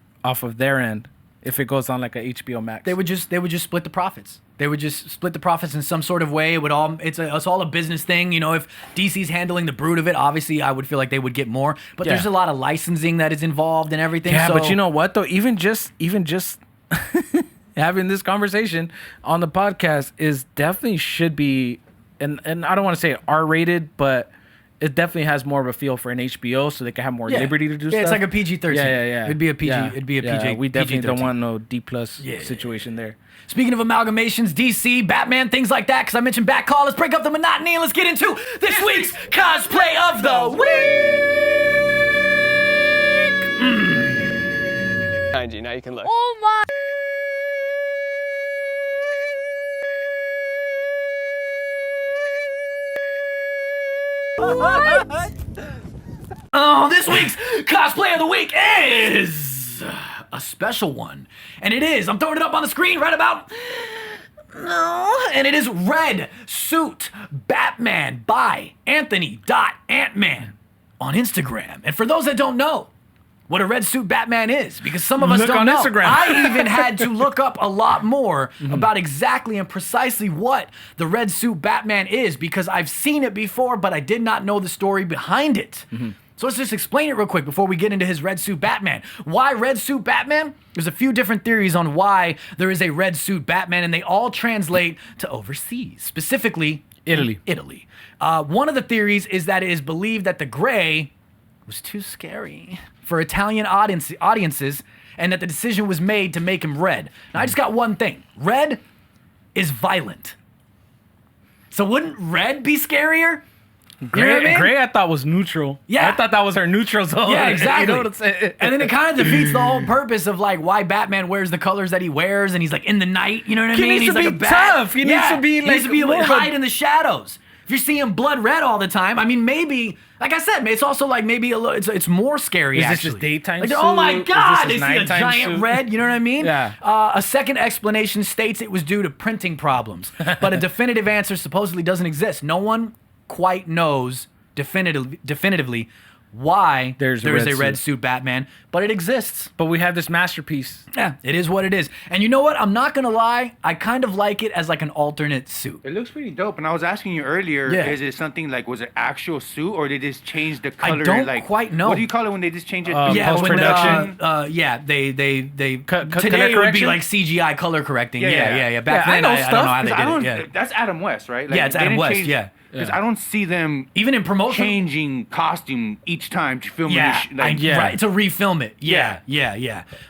their end if it goes on like a HBO Max? They would just split the profits. They would just split the profits in some sort of way. It would all it's all a business thing. You know, if DC's handling the brood of it, obviously I would feel like they would get more. But there's a lot of licensing that is involved and everything. Yeah, so, but you know what though? Even just having this conversation on the podcast is definitely should be, and I don't want to say R-rated, but it definitely has more of a feel for an HBO, so they can have more liberty to do stuff. It's like a PG-13. Yeah. It'd be a PG. Yeah. It'd be a Yeah, PG. We definitely PG-13. don't want no D+ situation there. Speaking of amalgamations, DC, Batman, things like that, because I mentioned Batcall. Let's break up the monotony and let's get into this week's cosplay of the week. Behind you, now you can look. Oh my! Oh, this week's cosplay of the week is a special one. And it is, I'm throwing it up on the screen right about no. And it is Red Suit Batman by Anthony.Antman on Instagram. And for those that don't know what a red suit Batman is, because some of us Look don't on know. Instagram. I even had to look up a lot more about exactly and precisely what the red suit Batman is, because I've seen it before, but I did not know the story behind it. So let's just explain it real quick before we get into his red suit Batman. Why red suit Batman? There's a few different theories on why there is a red suit Batman, and they all translate to overseas, specifically Italy. Italy. One of the theories is that it is believed that the gray was too scary for Italian audiences, and that the decision was made to make him red. Now, I just got one thing. Red is violent. So wouldn't red be scarier? Gray, You know what I mean? Gray, I thought was neutral. Yeah. I thought that was her neutral zone. Yeah, exactly. You know what I'm saying? And then it kind of defeats the whole purpose of like why Batman wears the colors that he wears, and he's like in the night. You know what I He mean? needs He's to like be a bat. tough. He needs to be, he needs like, to be able more to of a- hide in the shadows. If you're seeing blood red all the time, I mean, maybe, like I said, it's also like maybe a little. It's more scary. Is this actually. just daytime Like, suit? oh my Is this God! his They see a nighttime giant suit? red. You know what I mean? Yeah. A second explanation states it was due to printing problems, but a definitive answer supposedly doesn't exist. No one quite knows definitively why There's a there is red a red suit. suit Batman, but it exists. But we have this masterpiece. Yeah, it is what it is. And you know what? I'm not gonna lie. I kind of like it as like an alternate suit. It looks pretty dope. And I was asking you earlier, Yeah. is it something like, was it actual suit or did they just change the color? don't like, quite know. What do you call it when they just change it? Yeah, when post-production? yeah, they today color it would be correction? like CGI color correcting. Yeah, Yeah. yeah. Back Yeah, I then, know I don't know how they I did don't, it. Yeah. That's Adam West, right? Yeah, it's they Adam didn't West, change- yeah. Because I don't see them Even in promotion. changing costume each time to film Yeah, yeah. right, to refilm it. Yeah.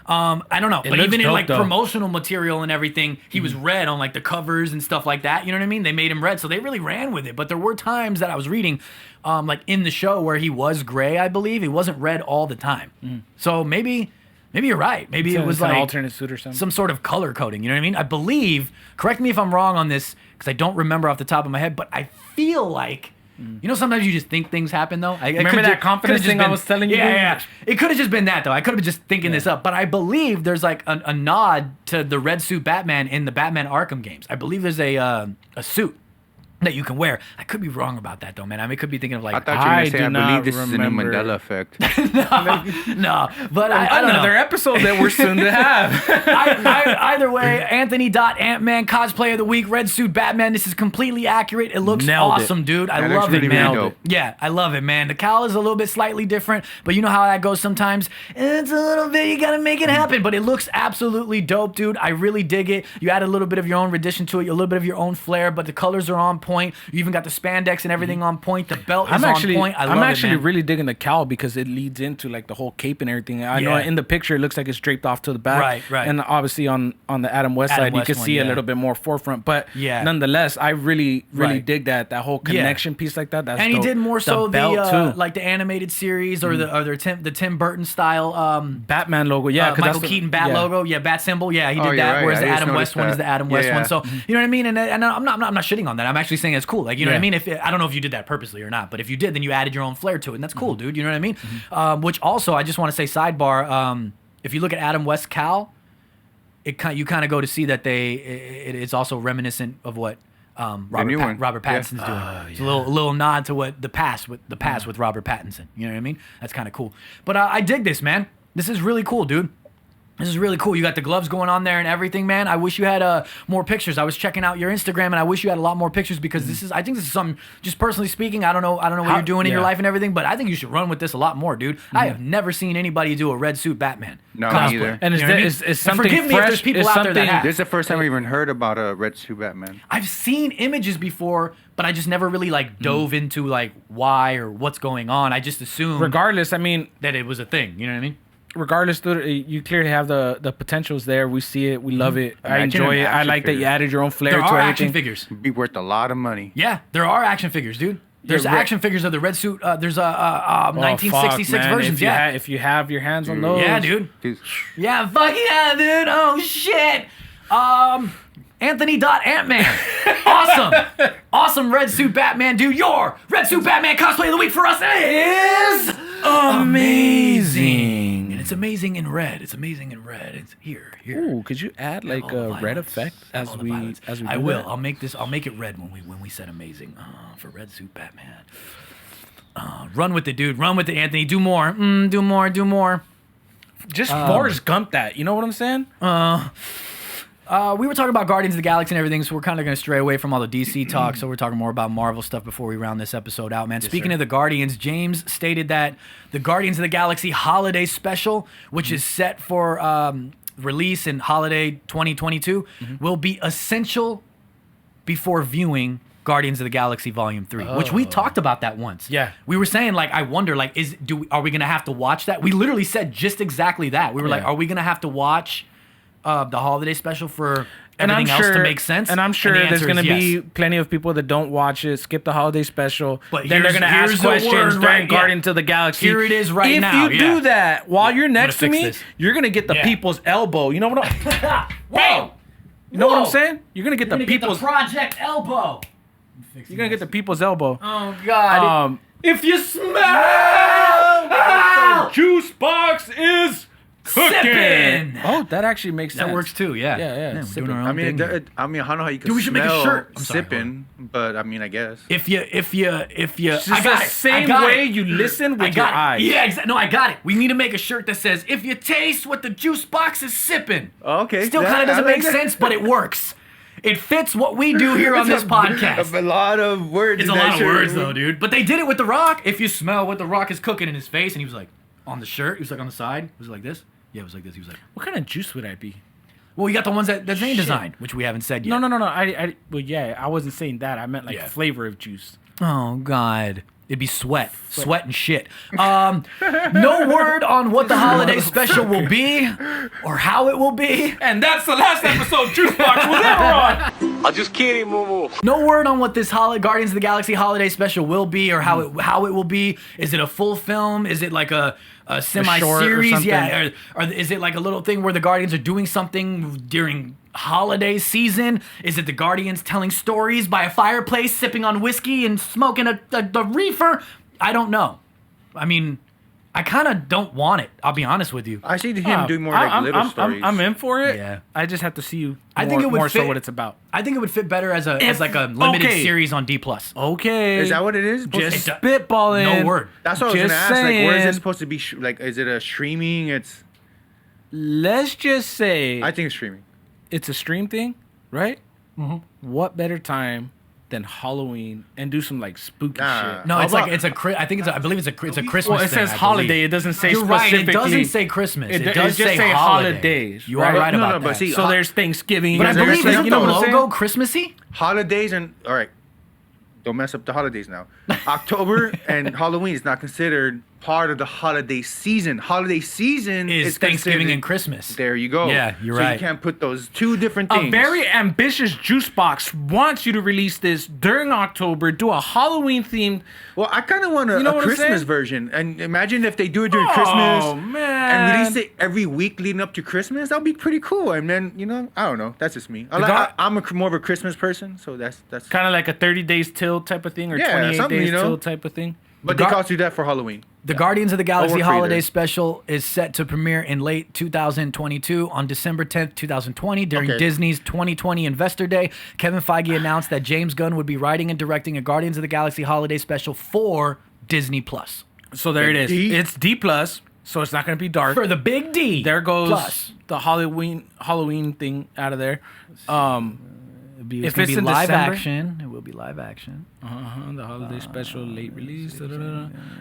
I don't know, but looks even in dope, like though. promotional material and everything, he was red on like the covers and stuff like that. You know what I mean? They made him red, so they really ran with it. But there were times that I was reading, like in the show where he was gray. I believe he wasn't red all the time. So maybe you're right. Maybe it was It's an like alternate suit or something. some sort of color coding. You know what I mean? I believe. Correct me if I'm wrong on this, because I don't remember off the top of my head. But I feel like. You know, sometimes you just think things happen, though. Remember that confidence thing I was telling you? Yeah. It could have just been that, though. I could have just thinking this up. But I believe there's like a nod to the red suit Batman in the Batman Arkham games. I believe there's a suit that you can wear. I could be wrong about that though, man. I could be thinking of like. I thought you were gonna say I believe this is in the remember. Mandela effect. No, but I don't know. Another episode that we're soon to have. Either way, Anthony.Antman cosplay of the week, red suit Batman. This is completely accurate. It looks awesome, dude. I love it, man. Really dope. Yeah, I love it, man. The cowl is a little bit slightly different, but you know how that goes sometimes. It's a little bit, you gotta make it happen, but it looks absolutely dope, dude. I really dig it. You add a little bit of your own rendition to it, a little bit of your own flair, but the colors are on point. You even got the spandex and everything on point. The belt is on point. I'm actually really digging the cowl because it leads into like the whole cape and everything. I know in the picture it looks like it's draped off to the back. Right. And obviously on the Adam West side, you can see a little bit more forefront. But nonetheless, I really dig that whole connection piece like that. That's and dope. he did more so the like the animated series or the Tim Burton style Batman logo. Yeah, Michael Keaton bat logo. Yeah, bat symbol. Yeah, he did that. Right. Whereas the Adam West one is the Adam West one. So you know what I mean. And I'm not shitting on that. I'm actually saying it's cool. Like you know what I mean. I don't know if you did that purposely or not, but if you did, then you added your own flair to it, and that's cool, dude. You know what I mean? Which also, I just want to say sidebar. If you look at Adam West's cowl, you kind of go to see that it's also reminiscent of what Robert Pattinson's doing. It's a little nod to what the past with Robert Pattinson. You know what I mean? That's kind of cool. But I dig this, man. This is really cool, dude. This is really cool. You got the gloves going on there and everything, man. I wish you had more pictures. I was checking out your Instagram, and I wish you had a lot more pictures because I think this is something. Just personally speaking, I don't know what you're doing in your life and everything, but I think you should run with this a lot more, dude. I have never seen anybody do a red suit Batman. No, me either. And it's something forgive me if there's people out there that have. This is the first time I even heard about a red suit Batman. I've seen images before, but I just never really dove into why or what's going on. I just assumed, regardless, I mean, that it was a thing. You know what I mean? Regardless, dude, you clearly have the potentials there. We see it. We love it. I enjoy it. I like that you added your own flair to everything. There are action figures. It'd be worth a lot of money. Yeah, there are action figures, dude. There's action figures of the red suit. There's 1966 versions. If you have your hands on those. Yeah, dude. Yeah, fuck yeah, dude. Oh, shit. Anthony.Antman. Awesome red suit Batman, dude. Your red suit Batman cosplay of the week for us is amazing. And it's amazing in red. It's here. Ooh, could you add like a red effect as we I will. I'll make it red when we said amazing. For red suit Batman. Run with it, dude. Run with it, Anthony. Do more. Do more. Just Forrest Gump that. You know what I'm saying? We were talking about Guardians of the Galaxy and everything, so we're kind of going to stray away from all the DC talk. So we're talking more about Marvel stuff before we round this episode out, man. Speaking of the Guardians, James stated that the Guardians of the Galaxy holiday special, which is set for release in holiday 2022, will be essential before viewing Guardians of the Galaxy Volume 3, which we talked about that once. Yeah. We were saying, I wonder, are we going to have to watch that? We literally said just exactly that. We were like, are we going to have to watch the holiday special for everything else to make sense? And I'm sure there's going to be plenty of people that don't watch it, skip the holiday special. But then they're going to ask questions during Guardians of the Galaxy. Here it is right now. If you do that while you're next to me, you're going to get the people's elbow. You know what I'm Whoa! You know what I'm saying? You're going to get the people's Projekt elbow. You're going to get the people's elbow. Oh, God. If you smell what the juice box is cooking. Oh, that actually makes sense. That works too. Yeah. Yeah. We're doing our own thing. I don't know how you can Dude, we should make a shirt. Sipping, but I mean, I guess. If you, It's just the same way you listen with your eyes. Yeah, exactly. No, I got it. We need to make a shirt that says, "If you taste what the juice box is sipping." Okay. Still kind of doesn't make sense, but it works. It fits what we do here on this podcast. A lot of words. It's a lot of words, though, dude. But they did it with The Rock. If you smell what The Rock is cooking in his face, and he was like, on the shirt, he was like on the side. Was it like this? Yeah, it was like this. He was like, what kind of juice would I be? Well, you got the ones that Zane designed, which we haven't said yet. No. Well, yeah, I wasn't saying that. I meant flavor of juice. Oh, God. It'd be sweat and shit. No word on what the holiday special will be or how it will be. And that's the last episode Juice Box was ever on. I'm just kidding, Moo. No word on what this Guardians of the Galaxy holiday special will be or how it will be. Is it a full film? Is it like a semi-series? Yeah. Or is it like a little thing where the Guardians are doing something during holiday season? Is it the Guardians telling stories by a fireplace, sipping on whiskey and smoking a reefer? I don't know. I mean, I kind of don't want it. I'll be honest with you. I see him doing more like little stories. I'm in for it. Yeah. I just have to see you. I think it would more fit, so what it's about. I think it would fit better as like a limited series on D+. Okay. Is that what it is? Just spitballing. No word. That's what I was Just gonna ask. Like, where is saying. it supposed to be? Like, is it a streaming? Let's just say I think it's streaming. it's a stream thing, right? Mm-hmm. What better time than Halloween and do some like spooky shit? No, it's like I believe it's a Christmas. Well, it thing, says I holiday. believe. It doesn't say You're right. specifically. It doesn't say Christmas. It does just say say holiday. holidays. You are right No, about no, that. but see, So there's Thanksgiving. But I there's believe like, isn't you the know what I'm saying? logo Christmassy? Holidays and all right. Don't mess up the holidays now. October and Halloween is not considered part of the holiday season. Holiday season Is Thanksgiving and Christmas. There you go. Yeah, you're so right. you can't put those two different things. A very ambitious juice box wants you to release this during October. Do a Halloween themed. Well, I kind of want You know a what I'm Christmas saying? version. And imagine if they do it during Oh, Christmas man. and release it every week leading up to Christmas. That would be pretty cool. And then, I don't know. That's just me. I'm more of a Christmas person, so that's Kind of like a 30 days till type of thing or Yeah, 28 something, days you know? till type of thing. But they cost you that for Halloween. The Guardians of the Galaxy Or Holiday creators. Special is set to premiere in late 2022 on December 10th, 2020 during Okay. Disney's 2020 Investor Day. Kevin Feige announced that James Gunn would be writing and directing a Guardians of the Galaxy Holiday Special for Disney Plus. So there it is. D? It's D+, so it's not going to be dark. For the big D. There goes Plus. the Halloween thing out of there. It's If gonna it's be in live December? action. It will be live action. The holiday special late release.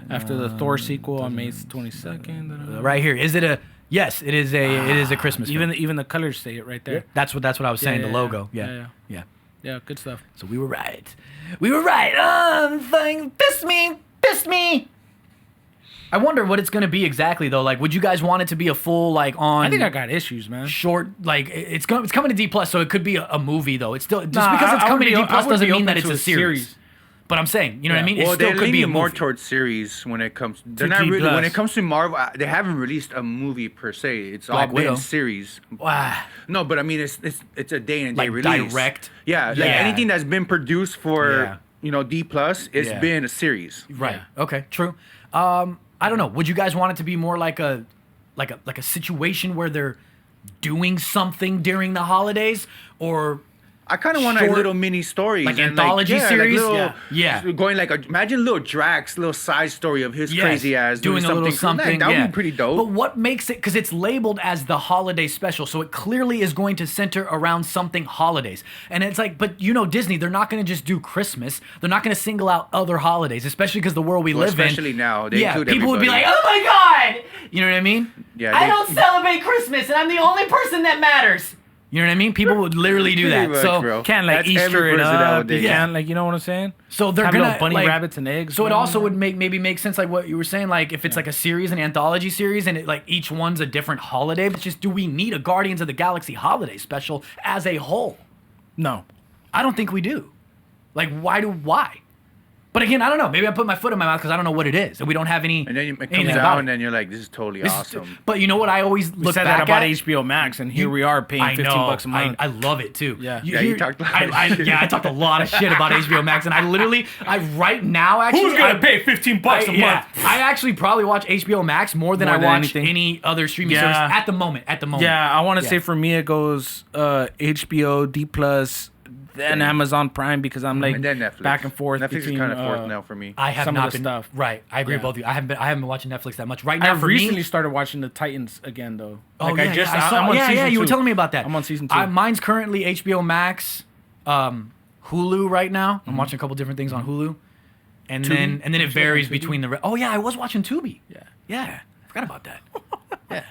After the Thor sequel on May 22nd. Right here. Is it a? Yes, it is a Christmas film. Even the colors say it right there. That's what I was saying. Yeah, the yeah, logo. yeah. Yeah. Yeah, good stuff. So we were right. We were right. Thing pissed me. I wonder what it's gonna be exactly though. Like, would you guys want it to be a full like on? I think I got issues, man. short. Like it's coming to D+, so it could be a movie though. It's still just Nah, because it's I would coming to be- D+ I would doesn't be mean that open it's to a a series. series. But I'm saying, you know what I mean? It Well, still they're could be a leaning more movie. towards series when it comes. They're To not D+. really when it comes to Marvel. They haven't released a movie per se. It's Black all Widow. been series. Wow. No, but I mean it's a day and day Like release. direct? Yeah, like Yeah. anything that's been produced for D+, it's Yeah. been a series. Right. Okay. True. I don't know. Would you guys want it to be more like a situation where they're doing something during the holidays, or I kind of want like Short- little mini stories, like and anthology series? Like Yeah. going like imagine little Drax, little side story of his Yes, crazy ass doing a little something. That would yeah. be pretty dope. But what makes it? Because it's labeled as the holiday special, so it clearly is going to center around something holidays. And it's like, but Disney, they're not going to just do Christmas. They're not going to single out other holidays, especially because the world we live especially in. now, they include people would be like, everybody. "Oh my god!" You know what I mean? Yeah, I they- don't celebrate Christmas, and I'm the only person that matters. You know what I mean? People would literally do that. Pretty much, So bro. Can't like That's Easter every it person up. nowadays. You Yeah. can't like, you know what I'm saying? So they're Have gonna little bunny like, rabbits and eggs. So it man. also would maybe make sense, like what you were saying, like if it's like a series, an anthology series, and like each one's a different holiday. But just, do we need a Guardians of the Galaxy holiday special as a whole? No. I don't think we do. Like, why? But again, I don't know. Maybe I put my foot in my mouth because I don't know what it is, and we don't have any. And then it comes anything out, about and it. then you're like, this is totally This is- awesome. But you know what? I always We look said back that about at? HBO Max, and here we are paying I know. $15 a month. I love it too. Yeah. Yeah, you talked a lot of shit. I talked a lot of shit about HBO Max, and I right now actually. Who's gonna pay $15 a month? Yeah, I actually probably watch HBO Max more than More I than watch anything. any other streaming Yeah. service at the moment. Yeah, I want to Yeah. say for me it goes HBO, D+, then Amazon Prime, because I'm like And then Netflix. back and forth Netflix between is kind of fourth now for me. I have some of not the been stuff. right. I agree Yeah. with both of you. I haven't been watching Netflix that much right I now. For recently me, started watching the Titans again though. oh Like yeah, I just I saw. I'm on Yeah, season you were 2. telling me about that. I'm on season 2. Mine's currently HBO Max, Hulu right now. I'm watching a couple different things on Hulu, and then it varies between the. Oh yeah, I was watching Tubi. Yeah, I forgot about that.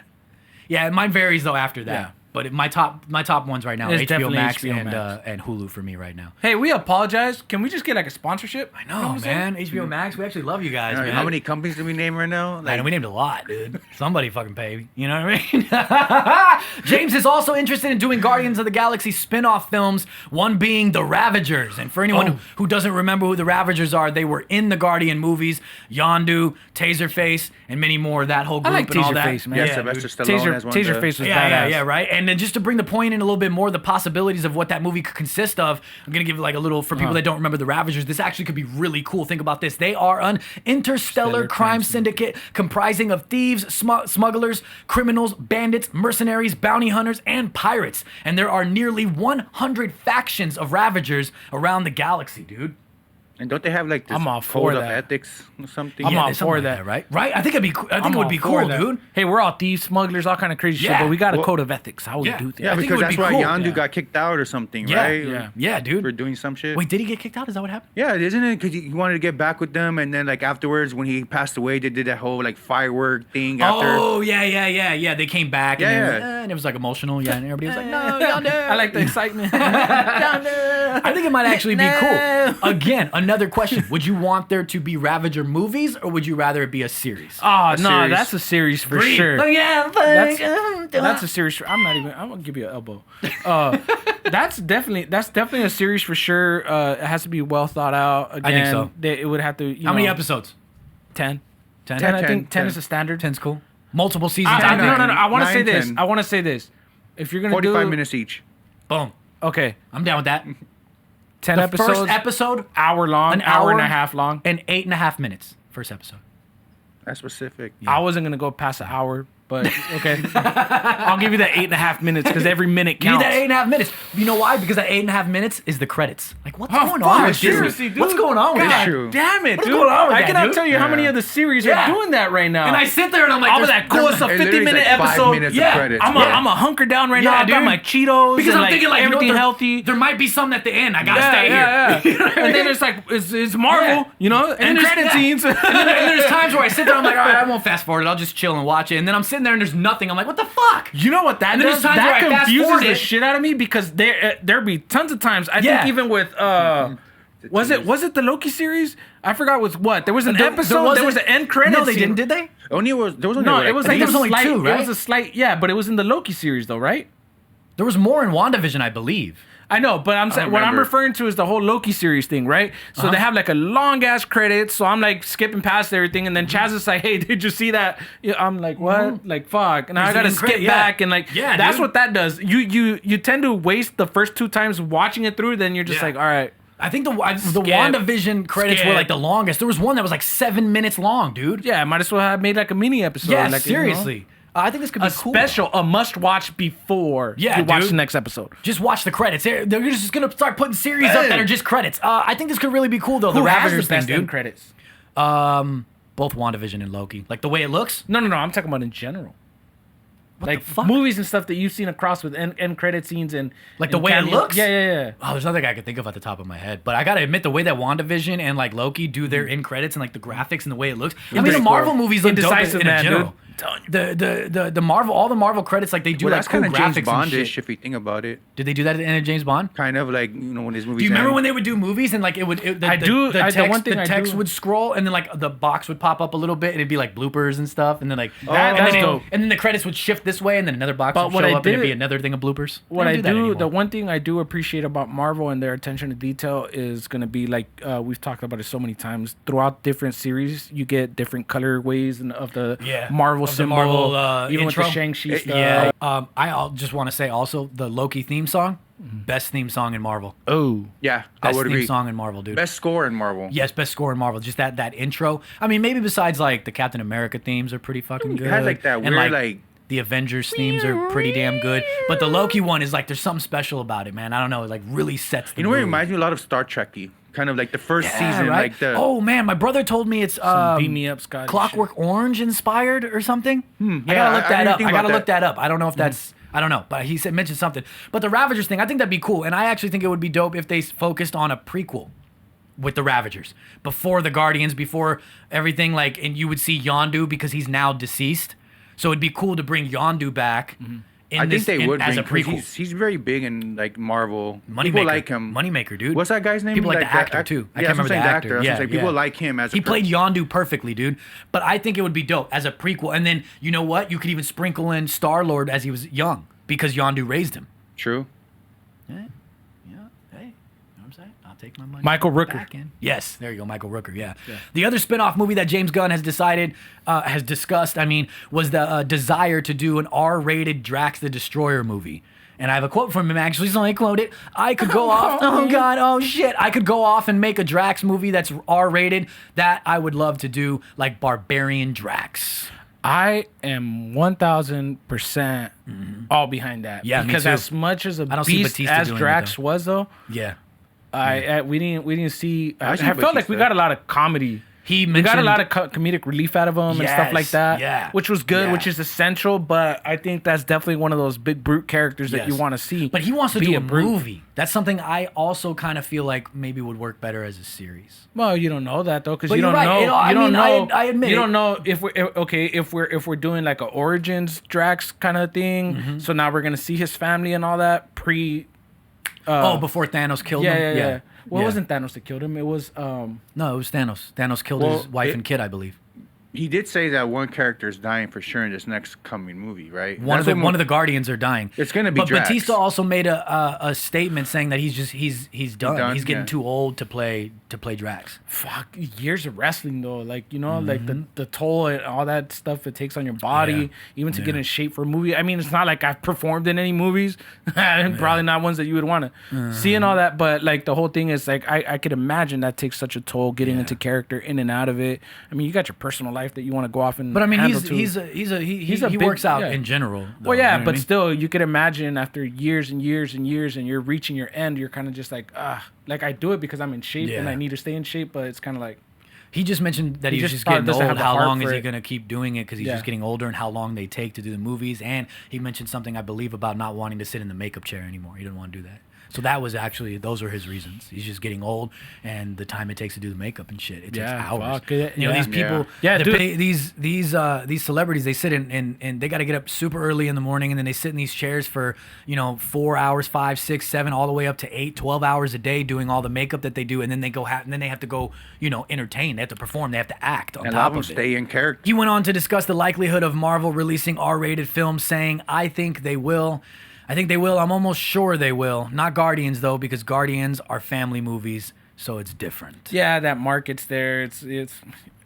yeah, mine varies though after that. Yeah. But my top ones right now are It's HBO definitely Max, HBO and Max. And Hulu for me right now. Hey, we apologize. Can we just get like a sponsorship? I know, man. HBO Max, we actually love you guys, man. How many companies do we name right now? Man, we named a lot, dude. Somebody fucking pay. You know what I mean? James is also interested in doing Guardians of the Galaxy spin-off films, one being The Ravagers. And for anyone who doesn't remember who The Ravagers are, they were in the Guardian movies, Yondu, Taserface, and many more, that whole group I like and all that. Taserface, man. Yeah, Yeah, Sylvester dude. Stallone as one of the- Taserface was Yeah, badass. right? and then just to bring the point in a little bit more, the possibilities of what that movie could consist of, I'm going to give like a little, for people that don't remember the Ravagers, this actually could be really cool. Think about this. They are an interstellar crime syndicate comprising of thieves, smugglers, criminals, bandits, mercenaries, bounty hunters, and pirates. And there are nearly 100 factions of Ravagers around the galaxy, dude. And don't they have like this I'm all for code of that. ethics or something? I'm all there's for something like that. right? Right? I think it'd be. I think it would be cool, dude. Hey, we're all thieves, smugglers, all kind of crazy shit, Yeah. but we got a Well, code of ethics. How we do things. Yeah, I think it because would that's be why cool. Yondu Yeah. got kicked out or something, Yeah. right? Yeah, dude. For doing some shit. Wait, did he get kicked out? Is that what happened? Yeah, isn't it? Because he wanted to get back with them, and then like afterwards, when he passed away, they did that whole like firework thing. After. Oh, yeah. They came back. And, Yeah, they were, yeah. and it was like emotional. Yeah, and everybody was like, no, Yondu. I like the excitement. I think it might actually be cool. Again, another question. Would you want there to be Ravager movies, or would you rather it be a series? Oh, no, series. that's a series for sure. Oh, yeah. That's a series. I'm gonna give you an elbow. That's definitely a series for sure. It has to be well thought out. Again, I think so. It would have to. How many episodes? 10. 10? 10. I 10, think 10 10. is the standard. 10's cool. Multiple seasons. No. I want to 9, say this. 10. I want to say this. If you're gonna 45 do minutes each. Boom. okay, I'm down with that. 10 The episodes, first episode, hour long, an hour and hour a half long. and 8.5 minutes. First episode. That's specific. I wasn't gonna go past an hour, but okay. I'll give you that 8.5 minutes because every minute Give me counts. that 8.5 minutes. You know why? Because that 8.5 minutes is the credits. Like, what's Oh, going fuck, on with seriously, this? dude. What's going on with God that? True. damn it, What's dude! going on with I that, cannot dude? tell you how many Yeah. of the series Yeah. are doing that right now. And I sit there and I'm like, I'm there's- like, cool, it's a It literally is 50-minute like 5 episode. minutes of Yeah. credits. I'm a hunker down right Yeah, now. I got dude. my Cheetos because and I'm thinking like, you know what, everything there- healthy. There might be something at the end. I gotta stay here. And then it's like it's Marvel, Yeah. you know, and there's- credit yeah. scenes. And there's times where I sit there, I'm like, all right, I won't fast forward it. I'll just chill and watch it. And then I'm sitting there and there's nothing. I'm like, what the fuck? You know what that And then does? there's times That where I fast confuses forward the it. shit out of me because there be tons of times. I Yeah. think even with was it the Loki series? I forgot with what. There was an episode. There was an end credit. No, they scene. didn't, did they? There was only No, like, it was I like think a there was only slight. 2, right? It was a slight. Yeah, but it was in the Loki series though, right? There was more in WandaVision, I believe. I know, but I'm saying what I'm remember. referring to is the whole Loki series thing, right? So they have like a long ass credit. So I'm like skipping past everything, and then Chaz is like, "Hey, did you see that?" Yeah, I'm like, "What?" Like, fuck, and I There's gotta an skip credit, yeah. back, and like, Yeah, that's dude. what that does. You tend to waste the first 2 times watching it through, then you're just Yeah. like, all right. I think the WandaVision credits were Skip. like the longest. There was one that was like 7 minutes long, dude. Yeah, I might as well have made like a mini episode. Yeah, like, seriously. I think this could be a cool. special, a must watch before Yeah, you watch dude. the next episode. Just watch the credits. They're just gonna start putting series up that are just credits. I think this could really be cool though. Who the has Ravagers the best thing, end dude. credits? Both WandaVision and Loki. Like the way it looks. No, I'm talking about in general. Like the fuck? movies and stuff that you've seen across with end credit scenes and Like the and way it cameos. looks? Yeah. Oh, there's nothing I can think of at the top of my head. But I gotta admit, the way that WandaVision and like Loki do their end credits and like the graphics and the way it looks. I mean, the pretty Marvel cool. movies look dope Indecisive, in man, general. dude. The Marvel, all the Marvel credits, like they do Well, like that's cool kind of graphics James and Bondish shit. if you think about it. Did they do that at the end of James Bond? Kind of like when his movies. Do you remember end. when they would do movies and like the text would scroll and then like the box would pop up a little bit and it'd be like bloopers and stuff and then like that's dope. and then the credits would shift this way and then another box But would what show I up and it'd be did- another thing of bloopers. What They I don't that do, anymore. the one thing I do appreciate about Marvel and their attention to detail is going to be like we've talked about it so many times. Throughout different series, you get different colorways and of the Marvel of the symbol, Marvel, even intro. with the Shang-Chi stuff. Yeah. Just want to say also the Loki theme song, best theme song in Marvel. Oh, Yeah, I Best would theme agree. song in Marvel, dude. Best score in Marvel. Yes, best score in Marvel. Just that intro. I mean, maybe besides like the Captain America themes are pretty fucking good. It has like that And, weird like. the Avengers themes are pretty damn good. But the Loki one is like there's something special about it, man. I don't know. It like really sets the You know what it mood. reminds me a lot of Star Trek-y. Kind of like the first Yeah, season, right? like the. Oh man, my brother told me it's beam me up, Scott. Clockwork Orange inspired or something. I yeah, gotta look I that didn't up. think I gotta about look that. that up. I don't know if that's. I don't know, but he said mentioned something. But the Ravagers thing, I think that'd be cool, and I actually think it would be dope if they focused on a prequel with the Ravagers before the Guardians, before everything. Like, and you would see Yondu because he's now deceased, so it'd be cool to bring Yondu back. I think they would as a bring, 'cause prequel. He's very big in like Marvel. Moneymaker. People like him. Moneymaker, dude. What's that guy's name? People like the actor act- too. I yeah, can't remember the that's what I'm saying, actor. I was Yeah, gonna say, people yeah. like him as. He played Yondu perfectly, dude. But I think it would be dope as a prequel. And then you know what? You could even sprinkle in Star Lord as he was young because Yondu raised him. True. Yeah. Hey, you know what I'm saying? I'll take my money. Michael Rooker. Back in. Yes, there you go, Michael Rooker. Yeah. The other spin-off movie that James Gunn has discussed, was the desire to do an R-rated Drax the Destroyer movie. And I have a quote from him, actually, so let me quote it. I could go off. Oh, God. Oh, shit. I could go off and make a Drax movie that's R-rated. That I would love to do, like Barbarian Drax. I am 1,000% all behind that. Yeah, because me too. as much as a I don't see beast Batista as doing it, Drax though. was, though, Yeah. we didn't see. I see felt like we Batista. got a lot of comedy. He We got a mentioned- lot of comedic relief out of him and stuff like Yes, that, yeah, which was good, yeah. which is essential. But I think that's definitely one of those big brute characters that you Yes. want to see. But he wants to be do a brute. movie. That's something I also kind of feel like maybe would work better as a series. Well, you don't know that though, because But you you're don't right. know. I You don't mean, know. I admit you it. don't know if we're doing like a Origins Drax kind of thing. Mm-hmm. So now we're gonna see his family and all that Before Thanos killed him? Yeah. Well, Yeah. it wasn't Thanos that killed him. It was No, it was Thanos. Thanos killed Well, his wife and kid, I believe. He did say that one character is dying for sure in this next coming movie, right? One That's of what the Guardians are dying. It's gonna be But Drax. Batista also made a statement saying that he's done. done, He's getting yeah. too old to play Drax. fuck years of wrestling though. Like like the toll and all that stuff it takes on your body, Yeah. even to get in shape for a movie. I mean, it's not like I've performed in any movies, and probably not ones that you would want to see and all that. But like the whole thing is like I could imagine that takes such a toll getting into character, in and out of it. I mean, you got your personal life that you want to go off and. But I mean, handle he big- works out yeah. in general. Though, Well, yeah, you know what but I mean? still, you could imagine after years and years and years, and you're reaching your end, you're kind of just like, like I do it because I'm in shape and Yeah. I need to stay in shape, but it's kind of like, He just mentioned that He he's just just probably getting doesn't old. have the How heart long for is he it. going to keep doing it? Because he's Yeah. just getting older, and how long they take to do the movies. And he mentioned something, I believe, about not wanting to sit in the makeup chair anymore. He didn't want to do that. So that was actually, those are his reasons. He's just getting old, and the time it takes to do the makeup and shit, it takes Yeah, hours. fuck it, You know, yeah. these people, Yeah, they dude. pay- these celebrities, they sit in and they got to get up super early in the morning, and then they sit in these chairs for 4 hours, 5, 6, 7, all the way up to 8, 12 hours a day doing all the makeup that they do, and then they go and then they have to go entertain. They have to perform. They have to act on And a lot top of them of it. stay in character. He went on to discuss the likelihood of Marvel releasing R-rated films, saying, I think they will. I'm almost sure they will. Not Guardians, though, because Guardians are family movies, so it's different. yeah, that market's there. It's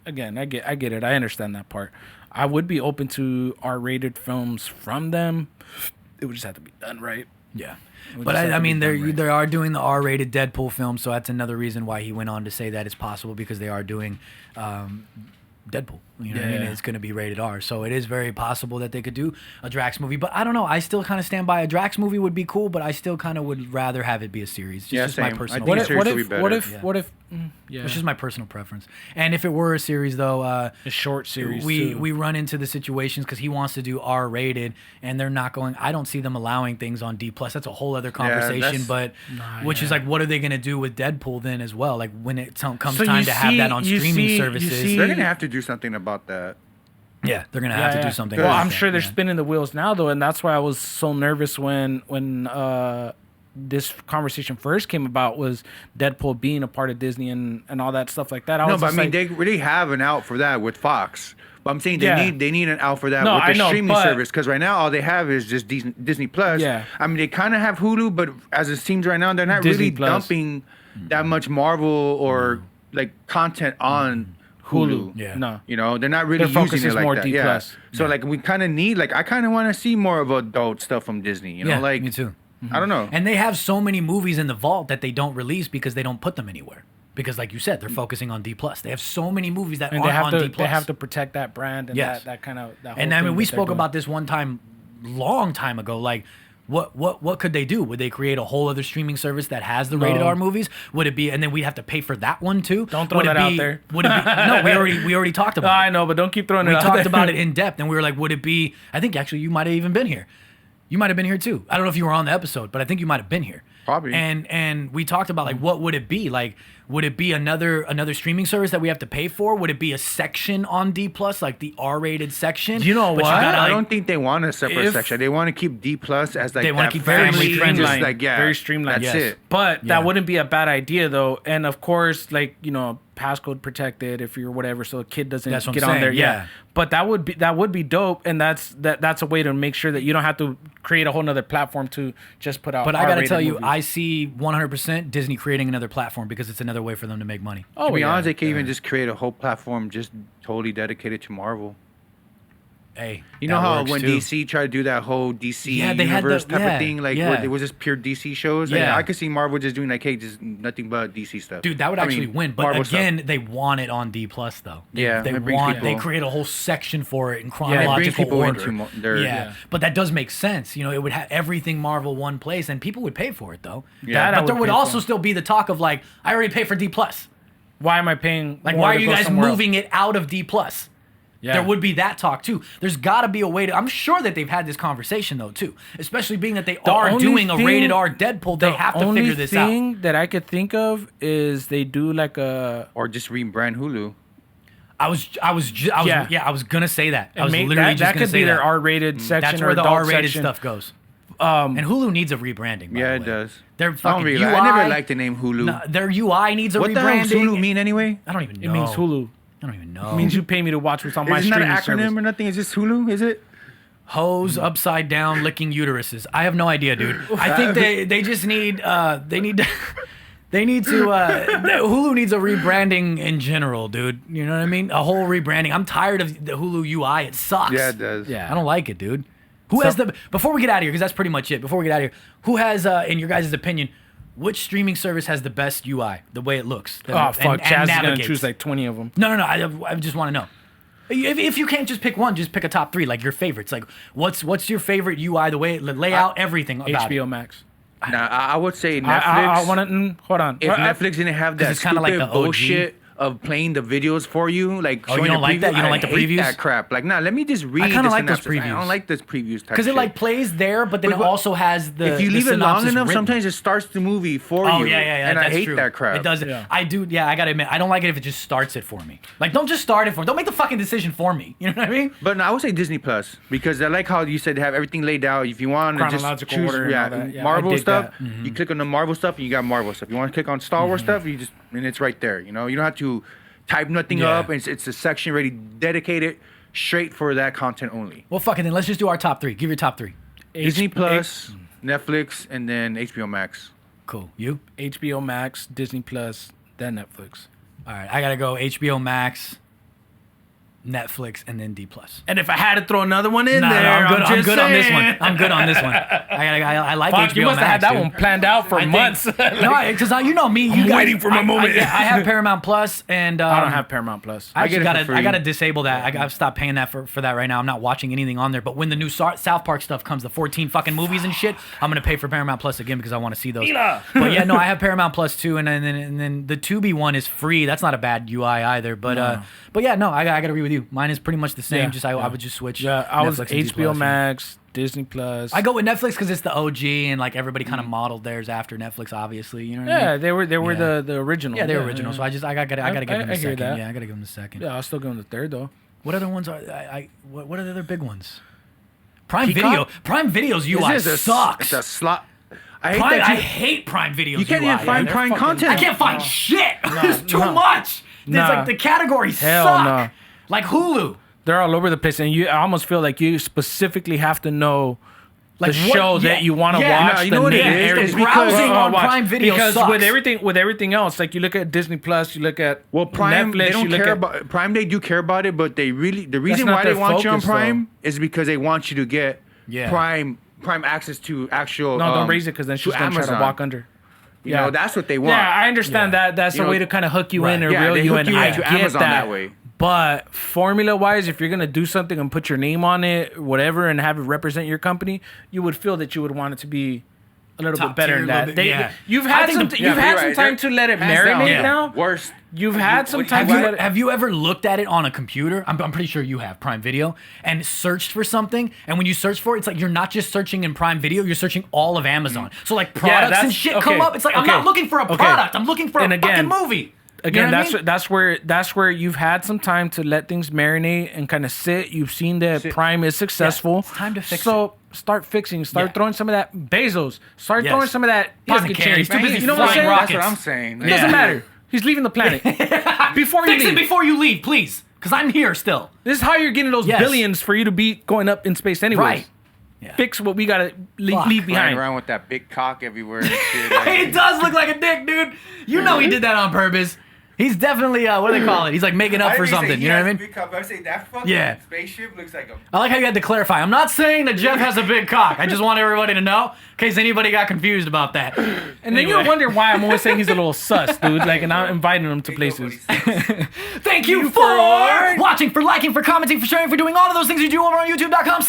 again, I get it. I understand that part. I would be open to R-rated films from them. It would just have to be done right. Yeah. Would But just have I to mean, be done right. they are doing the R-rated Deadpool film, so that's another reason why he went on to say that it's possible, because they are doing Deadpool. You know what I mean? Yeah. It's going to be rated R. So it is very possible that they could do a Drax movie. But I don't know. I still kind of stand by a Drax movie would be cool, but I still kind of would rather have it be a series. Yeah, Just my same. I personal think What series would be if better. yeah, It's just my personal preference. And if it were a series, though, a short series we too. we run into the situations because he wants to do R-rated, and they're not going. I don't see them allowing things on D+. That's a whole other conversation. that's- But which is like, what are they going to do with Deadpool then as well? Like when it comes So time you to have that see- on you streaming see- you services. see- They're gonna have to do something about that. Yeah, they're going to have to do something. Well, about I'm that, sure they're yeah. spinning the wheels now, though, and that's why I was so nervous when this conversation first came about, was Deadpool being a part of Disney and all that stuff like that. No, was but I just mean, like, they really have an out for that with Fox. But I'm saying Yeah. they need an out for that No, with I the know, streaming but- service, because right now all they have is just Disney Plus. Yeah. I mean, they kind of have Hulu, but as it seems right now, they're not Disney really Plus. dumping that much Marvel or like content on Hulu. Yeah. no. You know, they're not really Their focus using it is like more that. D+. Yeah. So like we kind of need, like I kind of want to see more of adult stuff from Disney. You know, Yeah, like me too. I don't know. And they have so many movies in the vault that they don't release because they don't put them anywhere. Because, like you said, they're focusing on D+. They have so many movies that And aren't they have on to D+. they have to protect that brand and Yes. that kind of. That And whole I mean, thing we that they're spoke doing. about this one time, long time ago. Like, what could they do? Would they create a whole other streaming service that has the rated No. R movies? Would it be, and then we have to pay for that one too? Don't throw Would it that out be- there. Would it be? No, we already talked about. I it. know, but don't keep throwing it We out talked there. about it in depth, and we were like, would it be? I think actually you might have even been here. You might have been here too. I don't know if you were on the episode, but I think you might have been here. Probably. And we talked about like, what would it be? Like, would it be another streaming service that we have to pay for? Would it be a section on D+, like the R-rated section? You know But what? gotta, I like, don't think they want a separate if- section. They want to keep D plus as like They wanna that keep very family, streamlined. just streamlined, like yeah, very streamlined. That's Yes. it. But Yeah. that wouldn't be a bad idea though. And of course, like, passcode protected if you're whatever, so a kid doesn't That's what get I'm on saying, there. yeah. But that would be dope, and that's a way to make sure that you don't have to create a whole nother platform to just put out. But I gotta tell you, movies. I see 100% Disney creating another platform because it's another way for them to make money. To be honest, they can even just create a whole platform just totally dedicated to Marvel. Hey, you know how when DC tried to do that whole DC universe type of thing, like where it was just pure DC shows? Like, I could see Marvel just doing like, hey, just nothing but DC stuff. Dude, that would actually win. But Marvel again, stuff. they want it on D Plus though. They create a whole section for it in chronological order. But that does make sense. You know, it would have everything Marvel one place, and people would pay for it though. Yeah, but there would also still be the talk of like, I already pay for D Plus. Why am I paying? Like, why are you guys moving it out of D Plus? Yeah. There would be that talk too. There's got to be a way to. I'm sure that they've had this conversation though too, especially being that they are doing a rated R Deadpool. They have to figure this out. The only thing that I could think of is they do like a or just rebrand Hulu. I was gonna say that. I was literally just that gonna could say be that. their R-rated section. That's or where the adult R-rated section. stuff goes. And Hulu needs a rebranding. By the way. It does. Their fucking UI. I never liked the name Hulu. No, their UI needs a rebranding. What the hell does Hulu mean anyway? I don't even know. It means Hulu. I don't even know. It means you pay me to watch what's on my streaming service. It's not an acronym or nothing. It's just Hulu, is it? Hose upside down licking uteruses. I have no idea, dude. I think they just need they need to Hulu needs a rebranding in general, dude. You know what I mean? A whole rebranding. I'm tired of the Hulu UI. It sucks. Yeah, it does. Yeah, I don't like it, dude. Who has before we get out of here, because that's pretty much it. Before we get out of here, who has in your guys' opinion, which streaming service has the best UI, the way it looks? Chaz is gonna choose like 20 of them. No. I just want to know. If you can't just pick one, just pick a top three, like your favorites. Like, what's your favorite UI, the way it lay out, everything about HBO it? Max. Nah, I would say Netflix. I want to hold on. If Netflix didn't have that it's kinda stupid like the OG. bullshit of playing the videos for you, like you don't like that? You don't like the previews? That crap. Like, nah, let me just read. I kind of like those synopsis. previews. I don't like those previews because it like plays there, but then it also has the. If you leave it long enough, written. sometimes it starts the movie for you. Oh yeah. And that's I hate true. that crap. It does. Yeah. I do. Yeah, I gotta admit, I don't like it if it just starts it for me. Like, don't just start it for me. Don't make the fucking decision for me. You know what I mean? But no, I would say Disney Plus because I like how you said they have everything laid out. If you want to just choose, Marvel stuff, you click on the Marvel stuff and you got Marvel stuff. You want to click on Star Wars stuff, and it's right there. You know, you don't have to type nothing up, and it's a section already dedicated straight for that content only. Well, fucking then let's just do our top three. Give your top three. Disney Plus, Netflix, and then HBO Max. Cool. You? HBO Max, Disney Plus, then Netflix. All right, I gotta go HBO Max, Netflix, and then D Plus. And if I had to throw another one in there, I'm good on this one. I'm good on this one. I like HBO Max. You must have had that one planned out for months. No, because you know me. I'm waiting for my moment. I have Paramount Plus, and I don't have Paramount Plus. I gotta disable that. I've stopped paying that for that right now. I'm not watching anything on there. But when the new South Park stuff comes, the 14 fucking movies and shit, I'm gonna pay for Paramount Plus again because I want to see those. But yeah, no, I have Paramount Plus too, and then the Tubi one is free. That's not a bad UI either. But yeah, no, I gotta agree with you. Mine is pretty much the same. I would just switch. Yeah, I was Netflix HBO Max, Disney Plus. I go with Netflix because it's the OG and like everybody kind of modeled theirs after Netflix, obviously. You know what I mean? they were the original. Yeah, they're original. So I gotta give them the second. That. Yeah, I gotta give them the second. Yeah, I'll still give them the third though. What other ones are what are the other big ones? Prime Video. Prime Video's UI sucks. It's a slot. I hate Prime Video's UI. You can't even find Prime content. I can't find shit. There's too much. There's like the categories suck. No. Like Hulu. They're all over the place, and I almost feel like you specifically have to know the show that you want to watch. No, you know what it is? Browsing on Prime Video because sucks. with everything else, like you look at Disney Plus, you look at Prime. Netflix, They don't care about Prime. They do care about it, but the reason why they want you on Prime is because they want you to get Prime access to actual. No, don't raise it because then she's gonna try to walk under. You know, that's what they want. Yeah, I understand that. That's a way to kind of hook you in or reel you in. I get Amazon that way. But formula-wise, if you're going to do something and put your name on it, whatever, and have it represent your company, you would feel that you would want it to be a little bit better than that. You've had some time to let it marinate now. Worst. You've had some time to let it... Have you ever looked at it on a computer? I'm pretty sure you have, Prime Video, and searched for something, and when you search for it, it's like you're not just searching in Prime Video, you're searching all of Amazon. So like products and shit come up. It's like, I'm not looking for a product. I'm looking for a fucking movie. Again, that's where you've had some time to let things marinate and kind of sit. You've seen that Prime is successful. Yeah, it's time to fix it. So start fixing. Start throwing some of that Bezos. Start throwing some of that pocket change. You know what I'm saying? That's what I'm saying. It doesn't matter. He's leaving the planet. Before you Fix leave. it before you leave, please. Because I'm here still. This is how you're getting those billions for you to be going up in space anyways. Right. Yeah. Fix what we gotta leave Running behind. around with that big cock everywhere and shit. Like, It does look like a dick, dude. You know he did that on purpose. He's definitely, what do they call it? He's like making up for something. You know what I mean? I say that fucking spaceship looks like a. I like how you had to clarify. I'm not saying that Jeff has a big cock. I just want everybody to know, in case anybody got confused about that. And then you'll wonder why I'm always saying he's a little sus, dude. Like, and I'm inviting him to places. Thank you for watching, for liking, for commenting, for sharing, for doing all of those things you do over on youtube.com/.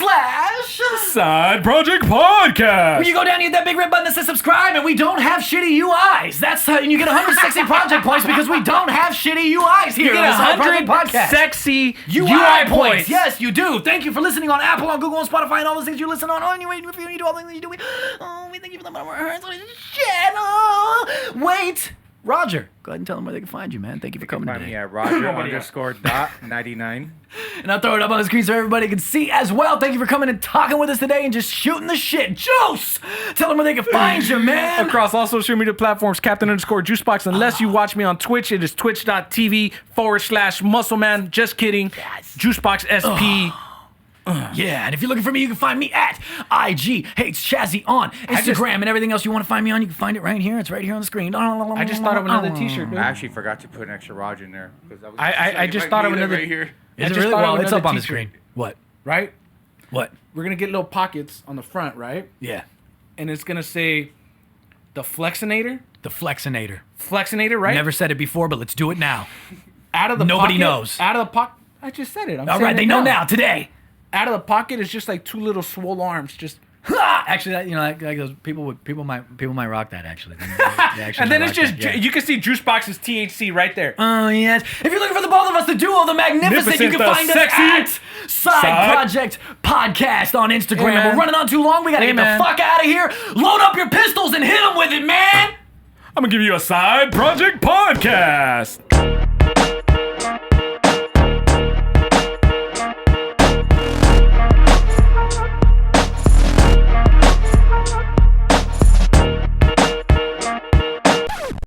Side Project Podcast. When you go down, you hit that big red button that says subscribe, and we don't have shitty UIs. That's how you get 160 project points because we don't have shitty UIs here. You get on the Side Project 100 Podcast. sexy UI points. points. Yes, you do. Thank you for listening on Apple, on Google, on Spotify, and all those things you listen on. Oh, anyway, if you do all the things you do, we thank you for the number of hearts on this channel. Wait. Roger, go ahead and tell them where they can find you, man. Thank you for coming Find today. me at Roger_.99. And I'll throw it up on the screen so everybody can see as well. Thank you for coming and talking with us today and just shooting the shit. Juice! Tell them where they can find you, man. Across all social media platforms, Captain_Juicebox. Unless you watch me on Twitch, it is twitch.tv/muscleman. Just kidding. Yes. Juicebox SP. Yeah, and if you're looking for me, you can find me at IG Hates Chazzy on Instagram and everything else you want to find me on. You can find it right here. It's right here on the screen. I just thought of another t-shirt, dude. I actually forgot to put an extra Roger in there. I just thought of another. Right here. Is it just really? thought of Well, it's another up on the t-shirt. screen. What? Right? What? We're going to get little pockets on the front, right? Yeah. And it's going to say the Flexinator. The Flexinator. Flexinator, right? Never said it before, but let's do it now. Out of the Nobody pocket, knows. Out of the pocket. I just said it. I'm All saying right, they it know now, today. Out of the pocket is just like two little swole arms. Just Actually, that, like those people might rock that actually. They actually and then might it's rock just that, yeah. you can see Juicebox's THC right there. Oh yes. If you're looking for the both of us, the duo, the magnificent, you can find us at Side Project Podcast on Instagram. Hey, We're running on too long. We gotta get the fuck out of here. Load up your pistols and hit them with it, man. I'm gonna give you a Side Project Podcast.